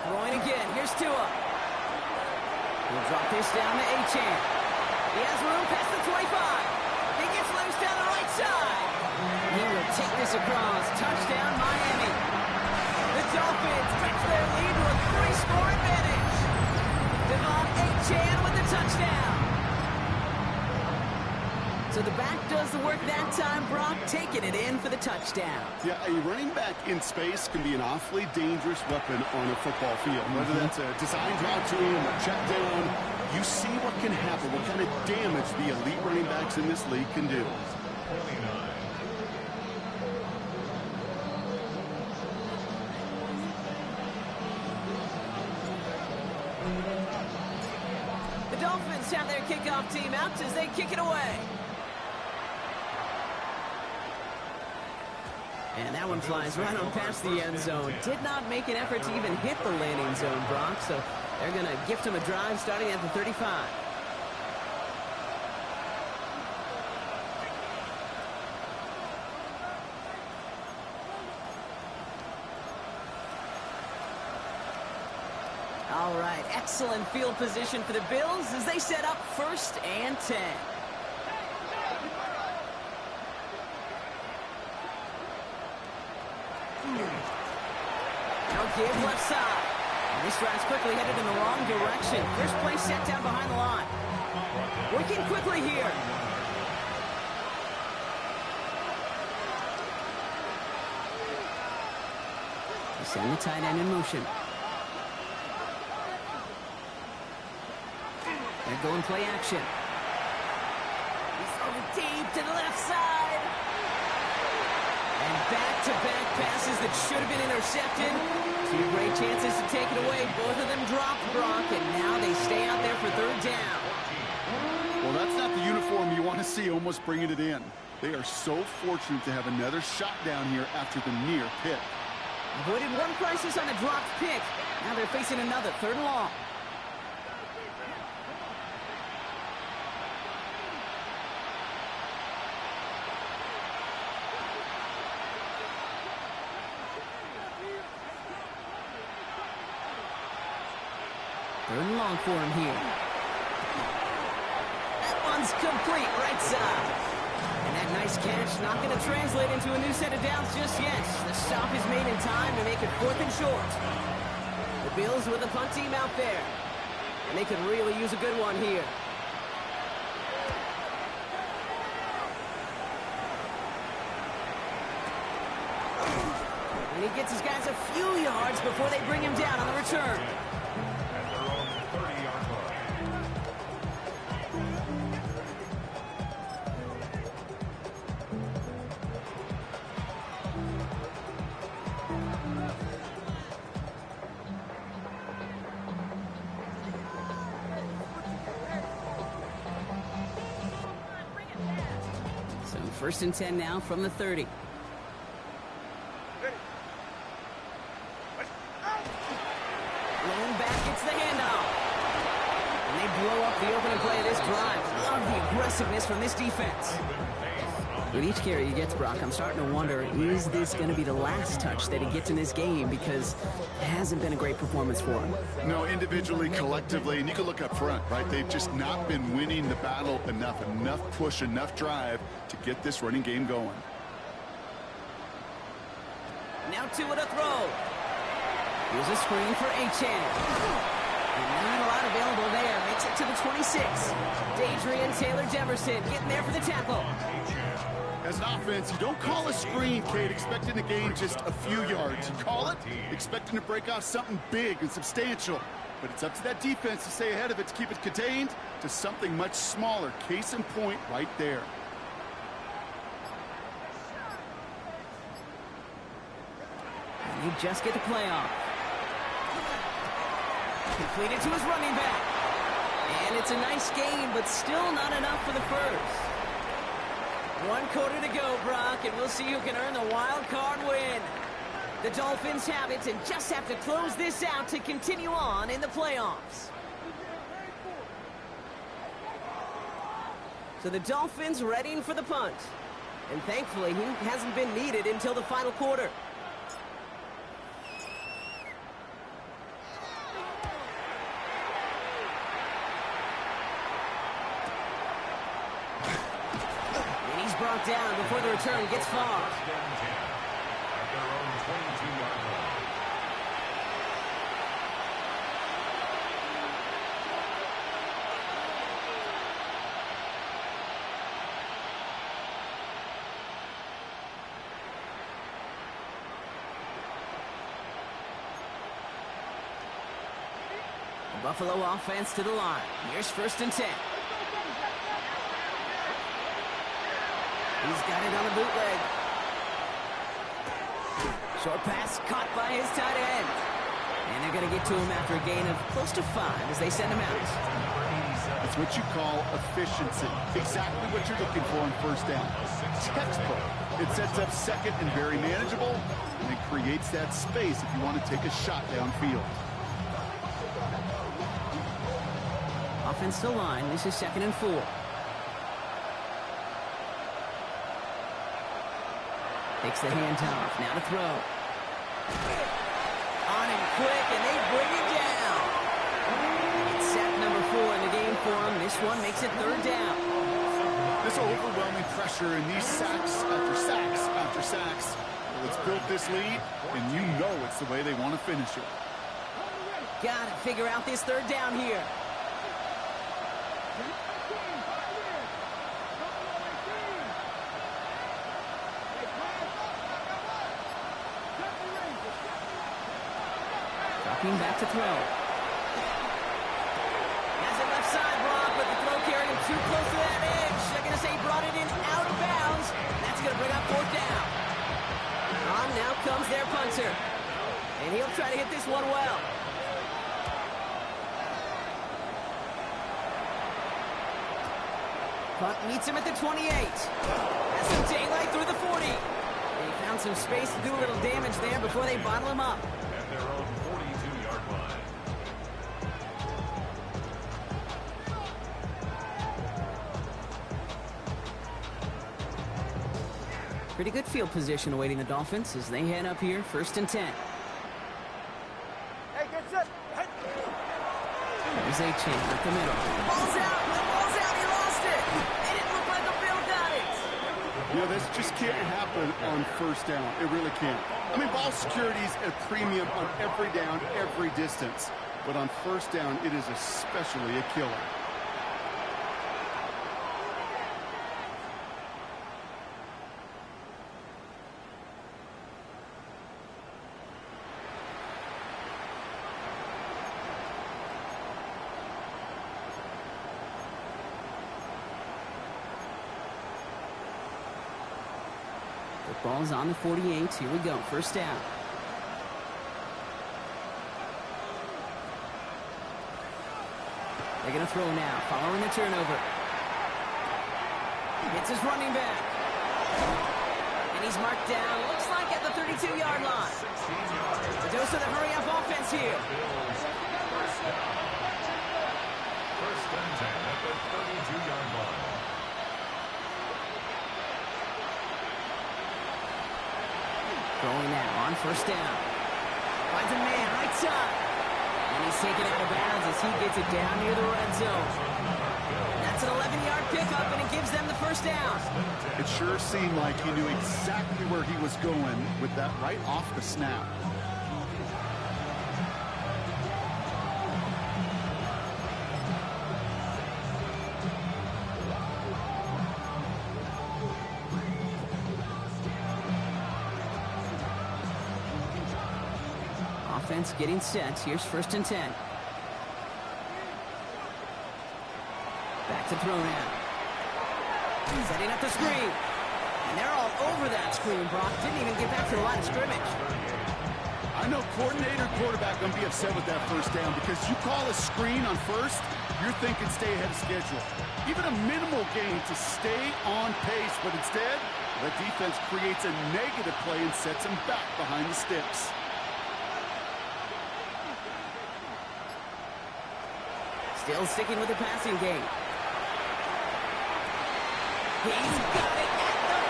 Throwing again. Here's Tua. He'll drop this down to Achane. He has room past the 25. He gets loose down the right side. He will take this across. Touchdown, Miami. The Dolphins touch their lead to a 3-score advantage. Devon Achane with the touchdown. So the back does the work that time. Brock taking it in for the touchdown. Yeah, a running back in space can be an awfully dangerous weapon on a football field. Whether that's a designed route to him or check down, you see what can happen, what kind of damage the elite running backs in this league can do. The Dolphins have their kickoff team out as they kick it away. And that one flies right on past the end zone. Did not make an effort to even hit the landing zone, Brock. So they're going to gift him a drive starting at the 35. All right, excellent field position for the Bills as they set up first and 10. Now give left side. And this drive's quickly headed in the wrong direction. First play set down behind the line. Working quickly here. They send the tight end in motion. They're going play action. He's throwing deep to the left side. And back-to-back passes that should have been intercepted. Two great chances to take it away. Both of them dropped, Brock, and now they stay out there for third down. Well, that's not the uniform you want to see almost bringing it in. They are so fortunate to have another shot down here after the near pick. Avoided one crisis on a dropped pick. Now they're facing another third and long. Third and long for him here. That one's complete right side. And that nice catch not going to translate into a new set of downs just yet. The stop is made in time to make it fourth and short. The Bills with a punt team out there. And they could really use a good one here. And he gets his guys a few yards before they bring him down on the return. First and 10 now from the 30. Blown back, gets the handoff. And they blow up the opening play of this drive. Love the aggressiveness from this defense. With each carry he gets, Brock, I'm starting to wonder, is this going to be the last touch that he gets in this game? Because it hasn't been a great performance for him. No, individually, collectively, and you can look up front, right? They've just not been winning the battle enough push, enough drive to get this running game going. Now two at a throw. Here's a screen for Achane. And not a lot available there. Makes it to the 26. Adrian Taylor-Jefferson getting there for the tackle. As an offense, you don't call a screen, Kate, expecting to gain just a few yards. You call it expecting to break off something big and substantial. But it's up to that defense to stay ahead of it, to keep it contained to something much smaller. Case in point right there. And you just get the playoff. Completed to his running back. And it's a nice game, but still not enough for the first. 1 quarter to go, Brock, and we'll see who can earn the wild card win. The Dolphins have it and just have to close this out to continue on in the playoffs. So the Dolphins readying for the punt. And thankfully, he hasn't been needed until the final quarter. And he's brought down before the return gets far. Buffalo offense to the line. Here's 1st and 10. He's got it on a bootleg. Short pass caught by his tight end. And they're going to get to him after a gain of close to 5 as they send him out. It's what you call efficiency. Exactly what you're looking for on 1st down. Textbook. It sets up 2nd and very manageable, and it creates that space if you want to take a shot downfield. Offense to line. This is 2nd and 4. Takes the handoff. Now to throw. On him quick, and they bring it down. It's sack number 4 in the game for him. This one makes it 3rd down. This overwhelming pressure and these sacks after sacks after sacks. Well, it's built this lead, and you know it's the way they want to finish it. Got to figure out this 3rd down here. Dropping back to throw. Has it left side, Brock, but the throw carried him too close to that edge. They're going to say he brought it in out of bounds. That's going to bring up 4th down. On now comes their punter. And he'll try to hit this one well. Punt meets him at the 28. Has some daylight through the 40. They found some space to do a little damage there before they bottle him up. At their own 42-yard line. Pretty good field position awaiting the Dolphins as they head up here, 1st and 10. Hey, get set. Hey. There's a chain up the middle. Ball's out! The ball's out! He lost it! And it looked like the Bill got it! You know, this just can't happen on 1st down. It really can't. I mean, ball security's a premium on every down, every distance. But on 1st down, it is especially a killer. The ball's on the 48. Here we go. 1st down. They're going to throw now, following the turnover. It's his running back. And he's marked down, looks like at the 32-yard line. The dose of the hurry-up offense here. 1st and 10 at the 32-yard line. Throwing now on 1st down. Finds a man right side. And he's taken out of bounds as he gets it down near the red zone. That's an 11-yard pickup, and it gives them the 1st down. It sure seemed like he knew exactly where he was going with that right off the snap. offense getting set. Here's 1st and 10. Back to throw now. Setting up the screen. And they're all over that screen, Brock. Didn't even get back to the line of scrimmage. I know coordinator, quarterback going to be upset with that 1st down because you call a screen on 1st, you're thinking stay ahead of schedule. Even a minimal gain to stay on pace, but instead, the defense creates a negative play and sets him back behind the sticks. Still sticking with the passing game. He's got it at the 5.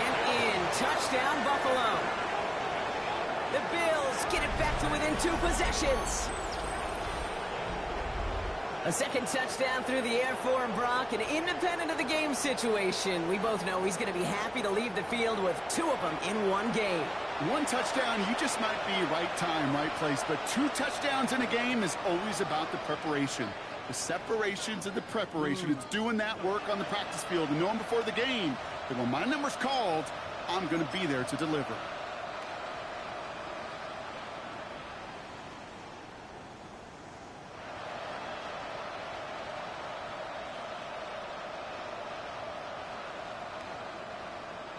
And in. Touchdown, Buffalo. The Bills get it back to within 2 possessions. A 2nd touchdown through the air for him, Brock, and independent of the game situation, we both know he's going to be happy to leave the field with 2 of them in 1 game. 1 touchdown, you just might be right time, right place, but 2 touchdowns in a game is always about the preparation. The separations and the preparation. It's doing that work on the practice field and knowing before the game that when my number's called, I'm going to be there to deliver.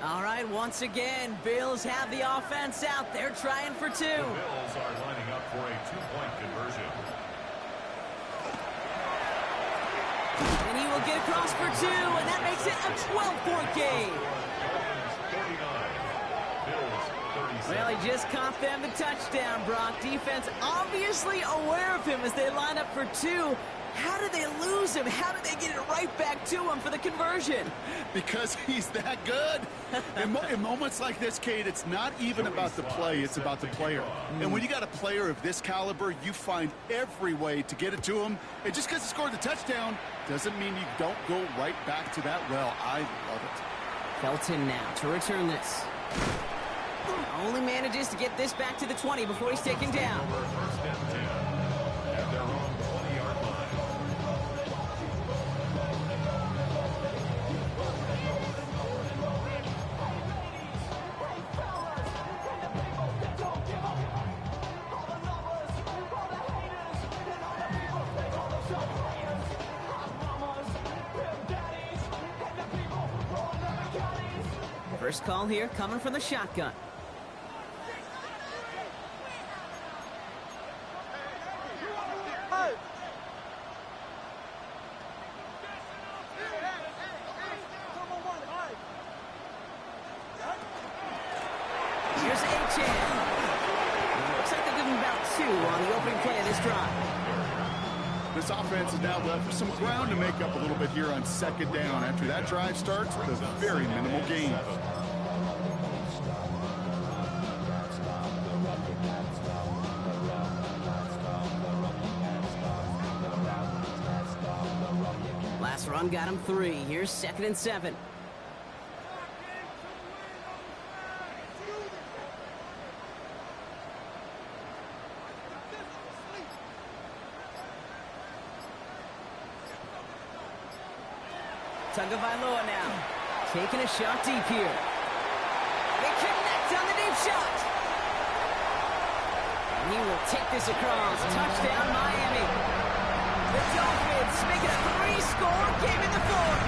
All right, once again, Bills have the offense out. They're trying for 2. The Bills are lining up for a 2-point conversion. And he will get across for 2, and that makes it a 12-point game. Well, he just caught them the touchdown, Brock. Defense obviously aware of him as they line up for 2. How did they lose him? How did they get it right back to him for the conversion? Because he's that good. In moments like this, Kate, it's not even about the play, it's about the player. And when you got a player of this caliber, you find every way to get it to him. And just because he scored the touchdown doesn't mean you don't go right back to that well. I love it. Felton now to return this. Only manages to get this back to the 20 before he's taken down. First and 10 at their own 20-yard line. First call here coming from the shotgun. Here's A-Chan. Looks like they're giving about 2 on the opening play of this drive. This offense is now left with some ground to make up a little bit here on 2nd down. After that drive starts with a very minimal gain. Last run got him 3. Here's 2nd and 7. Tagovailoa now, taking a shot deep here. They connect on the deep shot. And he will take this across. Touchdown, Miami. The Dolphins make it a 3-score game in the 4th.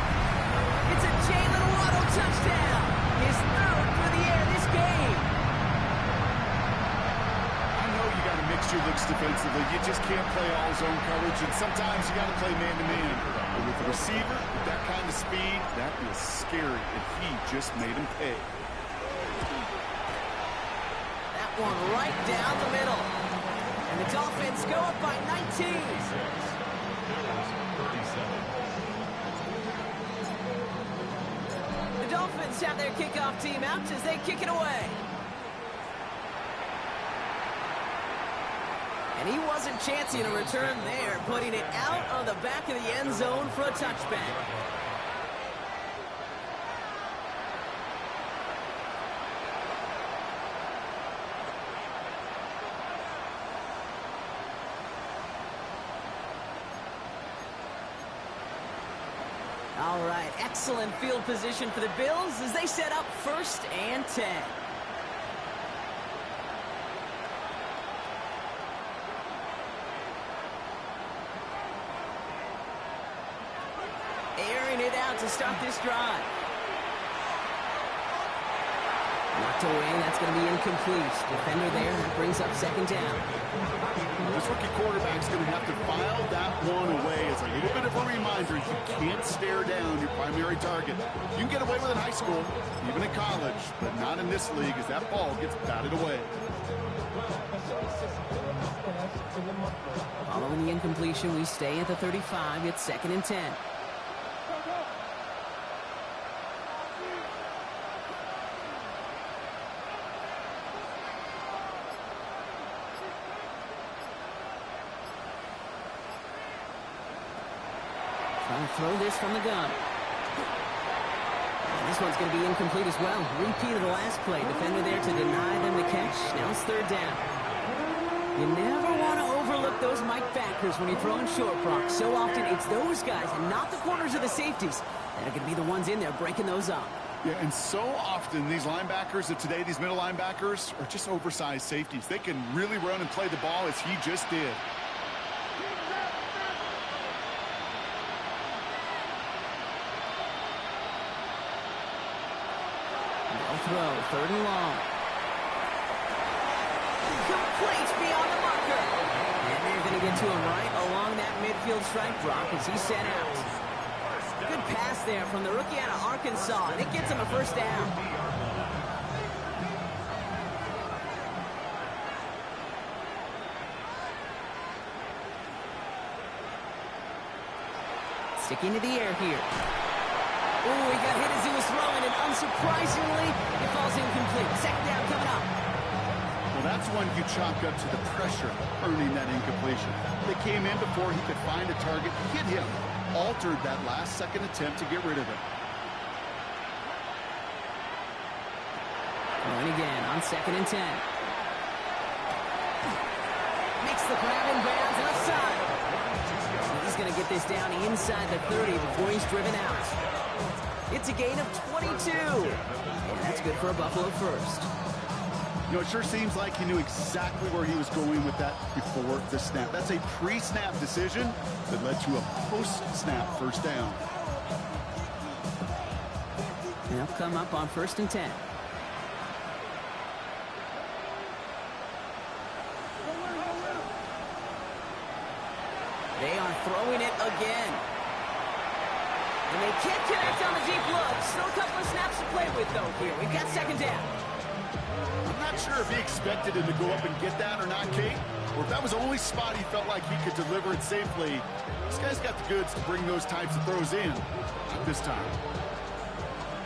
It's a Jalen Waddle touchdown. His 3rd for the air this game. I know you got to mix your looks defensively. You just can't play all zone coverage, and sometimes you got to play man-to-man. But with the receiver, with that kind of speed, that is scary, and he just made him pay. That one right down the middle. And the Dolphins go up by 19. The Dolphins have their kickoff team out as they kick it away. And he wasn't chancing a return there, putting it out on the back of the end zone for a touchback. All right, excellent field position for the Bills as they set up 1st and 10. it out to start this drive. Knocked away, that's going to be incomplete. Defender there, that brings up second down. This rookie quarterback's going to have to file that one away as a little bit of a reminder. You can't stare down your primary target. You can get away with it in high school, even in college, but not in this league as that ball gets batted away. Following the incompletion, we stay at the 35. It's 2nd and 10. Trying to throw this from the gun. And this one's going to be incomplete as well. Repeat of the last play. Defender there to deny them the catch. Now it's 3rd down. You never want to overlook those Mike backers when you're throwing short, Brock. So often it's those guys and not the corners or the safeties that are going to be the ones in there breaking those up. Yeah, and so often these linebackers of today, these middle linebackers, are just oversized safeties. They can really run and play the ball as he just did. Throw, 3rd and long. Complete beyond the marker. And they're going to get to him right along that midfield strike, Brock, as he's set out. Good pass there from the rookie out of Arkansas, and it gets him a 1st down. Sticking to the air here. Ooh, he got hit as he was throwing, and unsurprisingly, it falls incomplete. 2nd down coming up. Well, that's one you chalk up to the pressure earning that incompletion. They came in before he could find a target, hit him, altered that last-second attempt to get rid of it. Going again on 2nd and 10. Makes the grab and bounds and offside. He's going to get this down inside the 30 before he's driven out. It's a gain of 22. And that's good for a Buffalo first. You know, it sure seems like he knew exactly where he was going with that before the snap. That's a pre-snap decision that led to a post-snap 1st down. They'll come up on 1st and 10. They are throwing it again. And they can't connect on the deep look. Still a couple of snaps to play with, though, here. We've got 2nd down. I'm not sure if he expected him to go up and get that or not, Kate, or if that was the only spot he felt like he could deliver it safely. This guy's got the goods to bring those types of throws in at this time.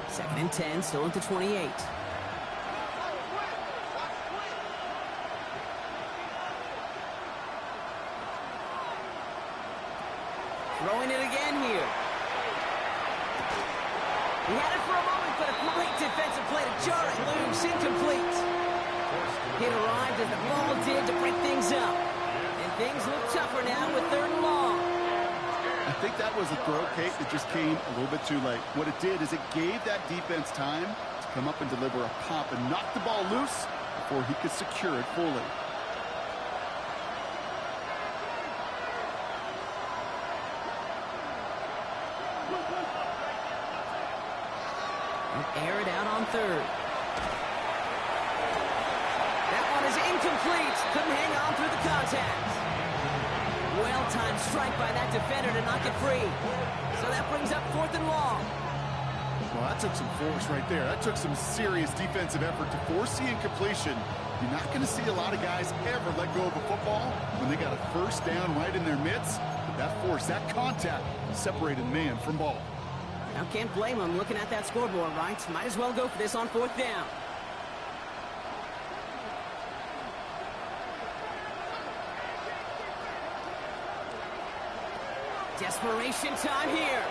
2nd and 10, still at the 28. Throwing it again here. He had it for a moment, but a great defensive play to jar it loose. Incomplete. It arrived as the ball did to break things up. And things look tougher now with 3rd and long. I think that was a throw, Kate, that just came a little bit too late. What it did is it gave that defense time to come up and deliver a pop and knock the ball loose before he could secure it fully. Air it out on 3rd. That one is incomplete. Couldn't hang on through the contact. Well-timed strike by that defender to knock it free. So that brings up 4th and long. Well, that took some force right there. That took some serious defensive effort to force the incompletion. You're not going to see a lot of guys ever let go of a football when they got a 1st down right in their midst. But that force, that contact, separated man from ball. Now, can't blame him looking at that scoreboard, right? Might as well go for this on 4th down. Desperation time here.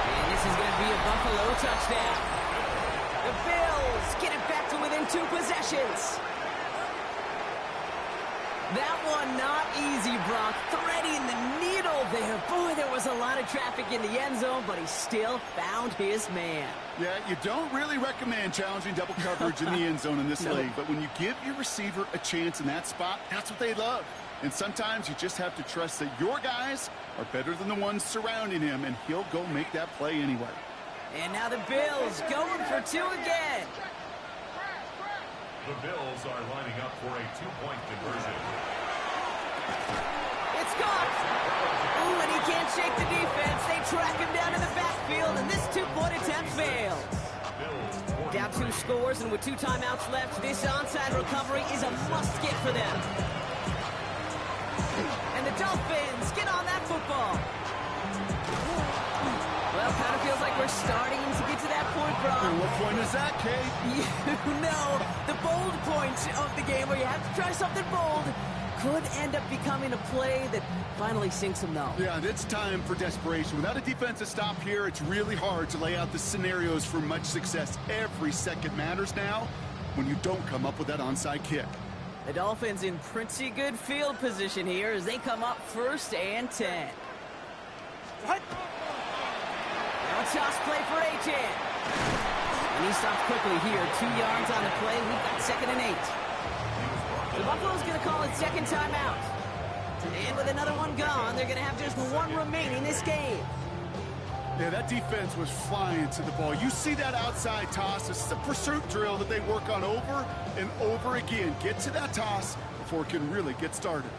And this is going to be a Buffalo touchdown. The Bills get it back to within 2 possessions. That one not easy, Brock. Threading the needle there. Boy, there was a lot of traffic in the end zone, but he still found his man. Yeah, you don't really recommend challenging double coverage in the end zone in this league, but when you give your receiver a chance in that spot, that's what they love. And sometimes you just have to trust that your guys are better than the ones surrounding him, and he'll go make that play anyway. And now the Bills going for two again. The Bills are lining up for a two-point conversion. It's caught. Ooh, and he can't shake the defense. They track him down to the backfield, and this two-point attempt fails. Down 2 scores, and with 2 timeouts left, this onside recovery is a must-get for them. And the Dolphins get on that football. Well, kind of feels like we're starting to get to that point, Brock. And what point is that, Kate? You know, the bold point of the game where you have to try something bold could end up becoming a play that finally sinks them, though. Yeah, it's time for desperation. Without a defensive stop here, it's really hard to lay out the scenarios for much success. Every second matters now when you don't come up with that onside kick. The Dolphins in pretty good field position here as they come up 1st and 10. Now a toss play for Achane. And he stops quickly here. 2 yards on the play. We've got 2nd and 8. The Buffalo's going to call it second timeout. And with another one gone, they're going to have just 1 remaining this game. Yeah, that defense was flying to the ball. You see that outside toss. This is a pursuit drill that they work on over and over again. Get to that toss before it can really get started.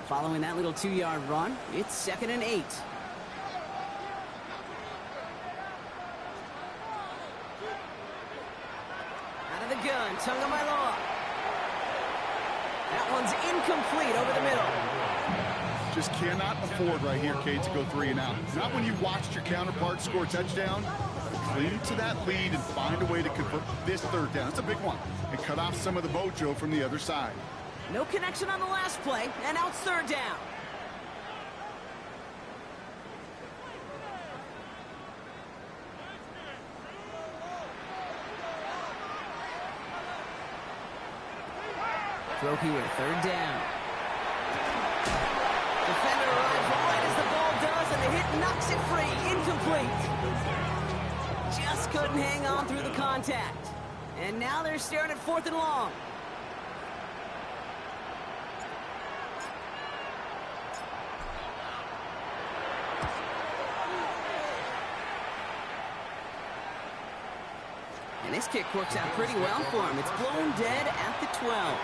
Following that little 2-yard run, it's 2nd and 8. Out of the gun, Tagovailoa. That one's incomplete over the middle. Just cannot afford right here, Kate, to go 3 and out. Not when you watched your counterpart score a touchdown. Cling to that lead and find a way to convert this 3rd down. It's a big one. And cut off some of the mojo from the other side. No connection on the last play, and now it's 3rd down. Throw here, 3rd down. Defender arrives right as the ball does, and the hit knocks it free. Incomplete. Just couldn't hang on through the contact. And now they're staring at 4th and long. And this kick works out pretty well for him. It's blown dead at the 12.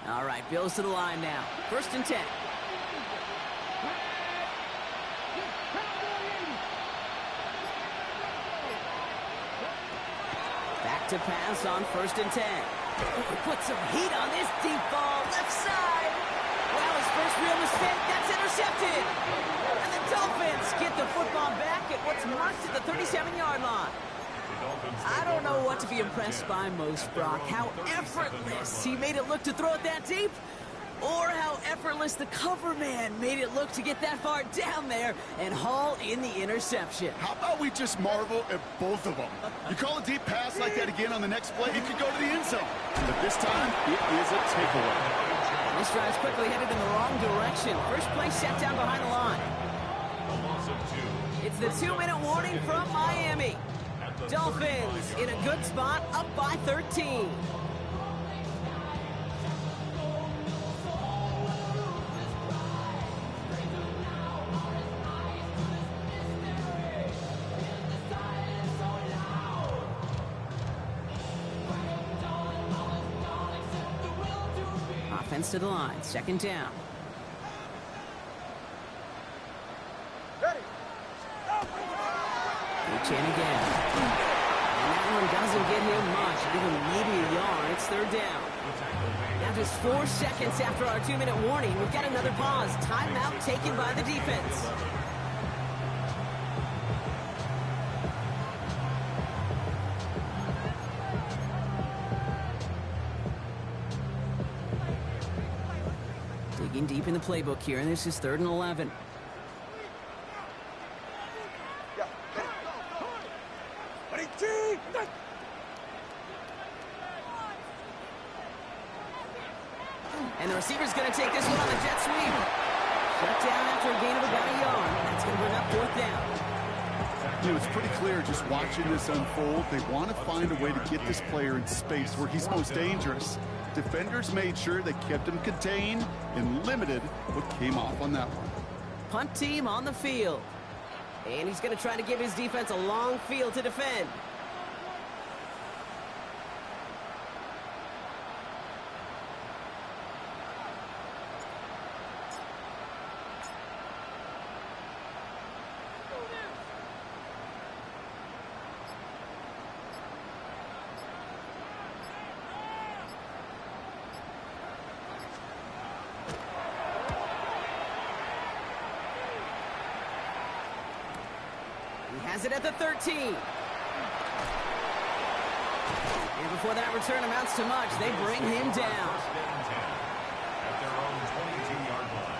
All right, Bills to the line now. 1st and 10. Back to pass on 1st and 10. Put some heat on this deep ball. Left side. Well, his first real mistake. That's intercepted. And the Dolphins get the football back at what's marked at the 37-yard line. I don't know what to be impressed by most, Brock. How effortless he made it look to throw it that deep, or how effortless the cover man made it look to get that far down there and haul in the interception. How about we just marvel at both of them? You call a deep pass like that again on the next play, it could go to the end zone. But this time, it is a takeaway. This drive's quickly headed in the wrong direction. First play set down behind the line. It's the 2-minute warning from Miami. Dolphins in a good spot, up by 13. Offense to the line, 2nd down. Achane again. And that one doesn't get him much. Give him maybe a yard. It's 3rd down. Now just 4 seconds after our 2-minute warning, we've got another pause. Timeout taken by the defense. Digging deep in the playbook here, and this is 3rd and 11. And the receiver's going to take this one on the jet sweep. Shut down after a gain of about a yard. That's going to bring up 4th down. You know, it's pretty clear just watching this unfold. They want to find a way to get this player in space where he's most dangerous. Defenders made sure they kept him contained and limited what came off on that one. Punt team on the field. And he's going to try to give his defense a long field to defend. Has it at the 13. And before that return amounts to much, they bring him down. At their own 22-yard line.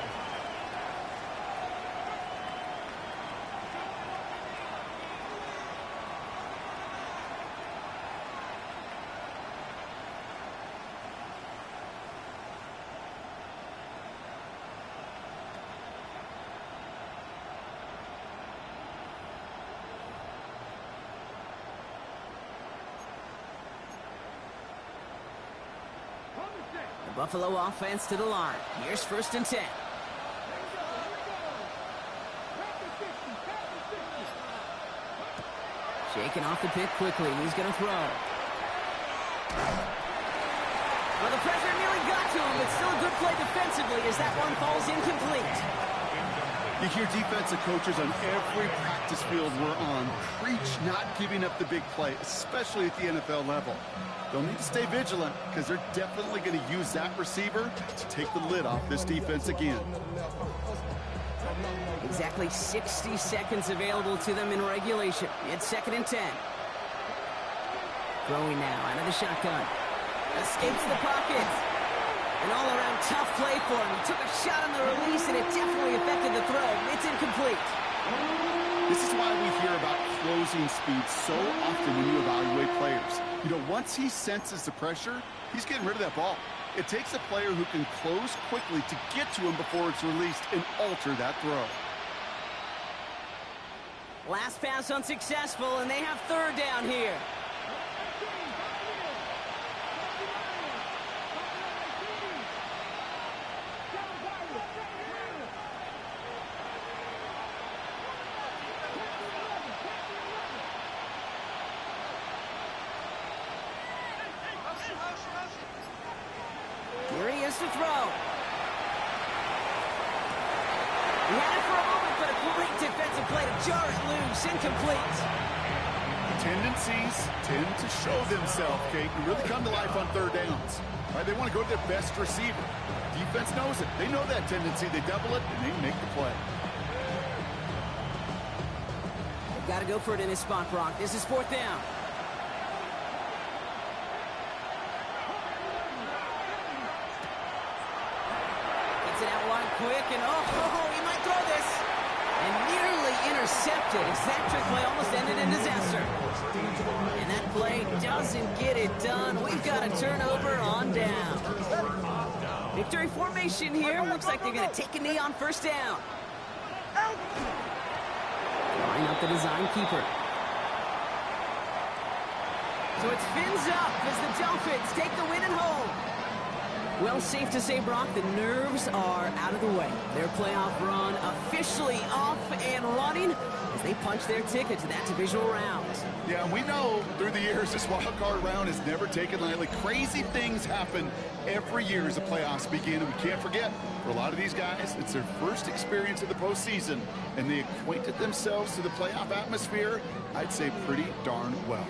Buffalo offense to the line. Here's 1st and 10. Shaking off the pick quickly. He's going to throw. Well, the pressure nearly got to him, but still a good play defensively as that one falls incomplete. You hear defensive coaches on every practice field we're on preach not giving up the big play, especially at the NFL level. They'll need to stay vigilant because they're definitely going to use that receiver to take the lid off this defense again. Exactly 60 seconds available to them in regulation. It's 2nd and 10. Throwing now out of the shotgun. Escapes the pocket. An all-around tough play for him. He took a shot on the release, and it definitely affected the throw. It's incomplete. This is why we hear about closing speed so often when you evaluate players. You know, once he senses the pressure, he's getting rid of that ball. It takes a player who can close quickly to get to him before it's released and alter that throw. Last pass unsuccessful, and they have 3rd down here. Here he is to throw. He had it for a moment, but a great defensive play to jar it loose. Incomplete. Tendencies tend to show themselves, Kate, and really come to life on 3rd downs. Right? They want to go to their best receiver. Defense knows it. They know that tendency. They double it, and they make the play. They've got to go for it in this spot, Brock. This is 4th down. Gets it out wide quick, and he might throw this. And nearly intercepted as that trick play almost ended in disaster. And that play doesn't get it done. We've got a turnover on down. Victory formation here. Looks like they're going to take a knee on 1st down. Line up the design keeper. So it's fins up as the Dolphins take the win at home. Well, safe to say, Brock, the nerves are out of the way. Their playoff run officially off and running as they punch their ticket to that divisional round. Yeah, we know through the years this wild card round is never taken lightly. Crazy things happen every year as the playoffs begin, and we can't forget, for a lot of these guys, it's their first experience of the postseason, and they acquainted themselves to the playoff atmosphere, I'd say pretty darn well.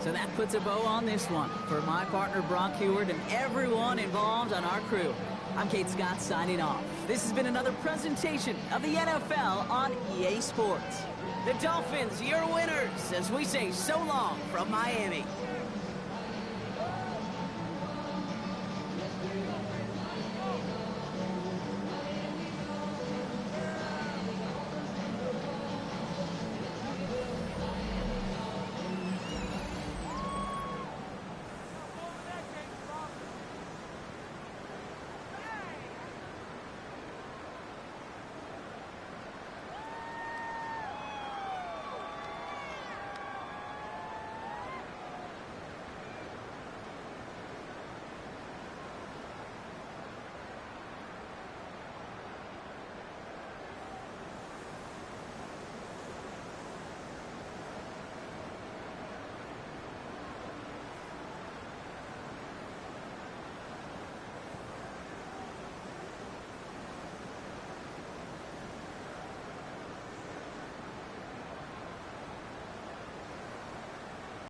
So that puts a bow on this one. For my partner, Brock Heward, and everyone involved on our crew, I'm Kate Scott signing off. This has been another presentation of the NFL on EA Sports. The Dolphins, your winners, as we say so long from Miami.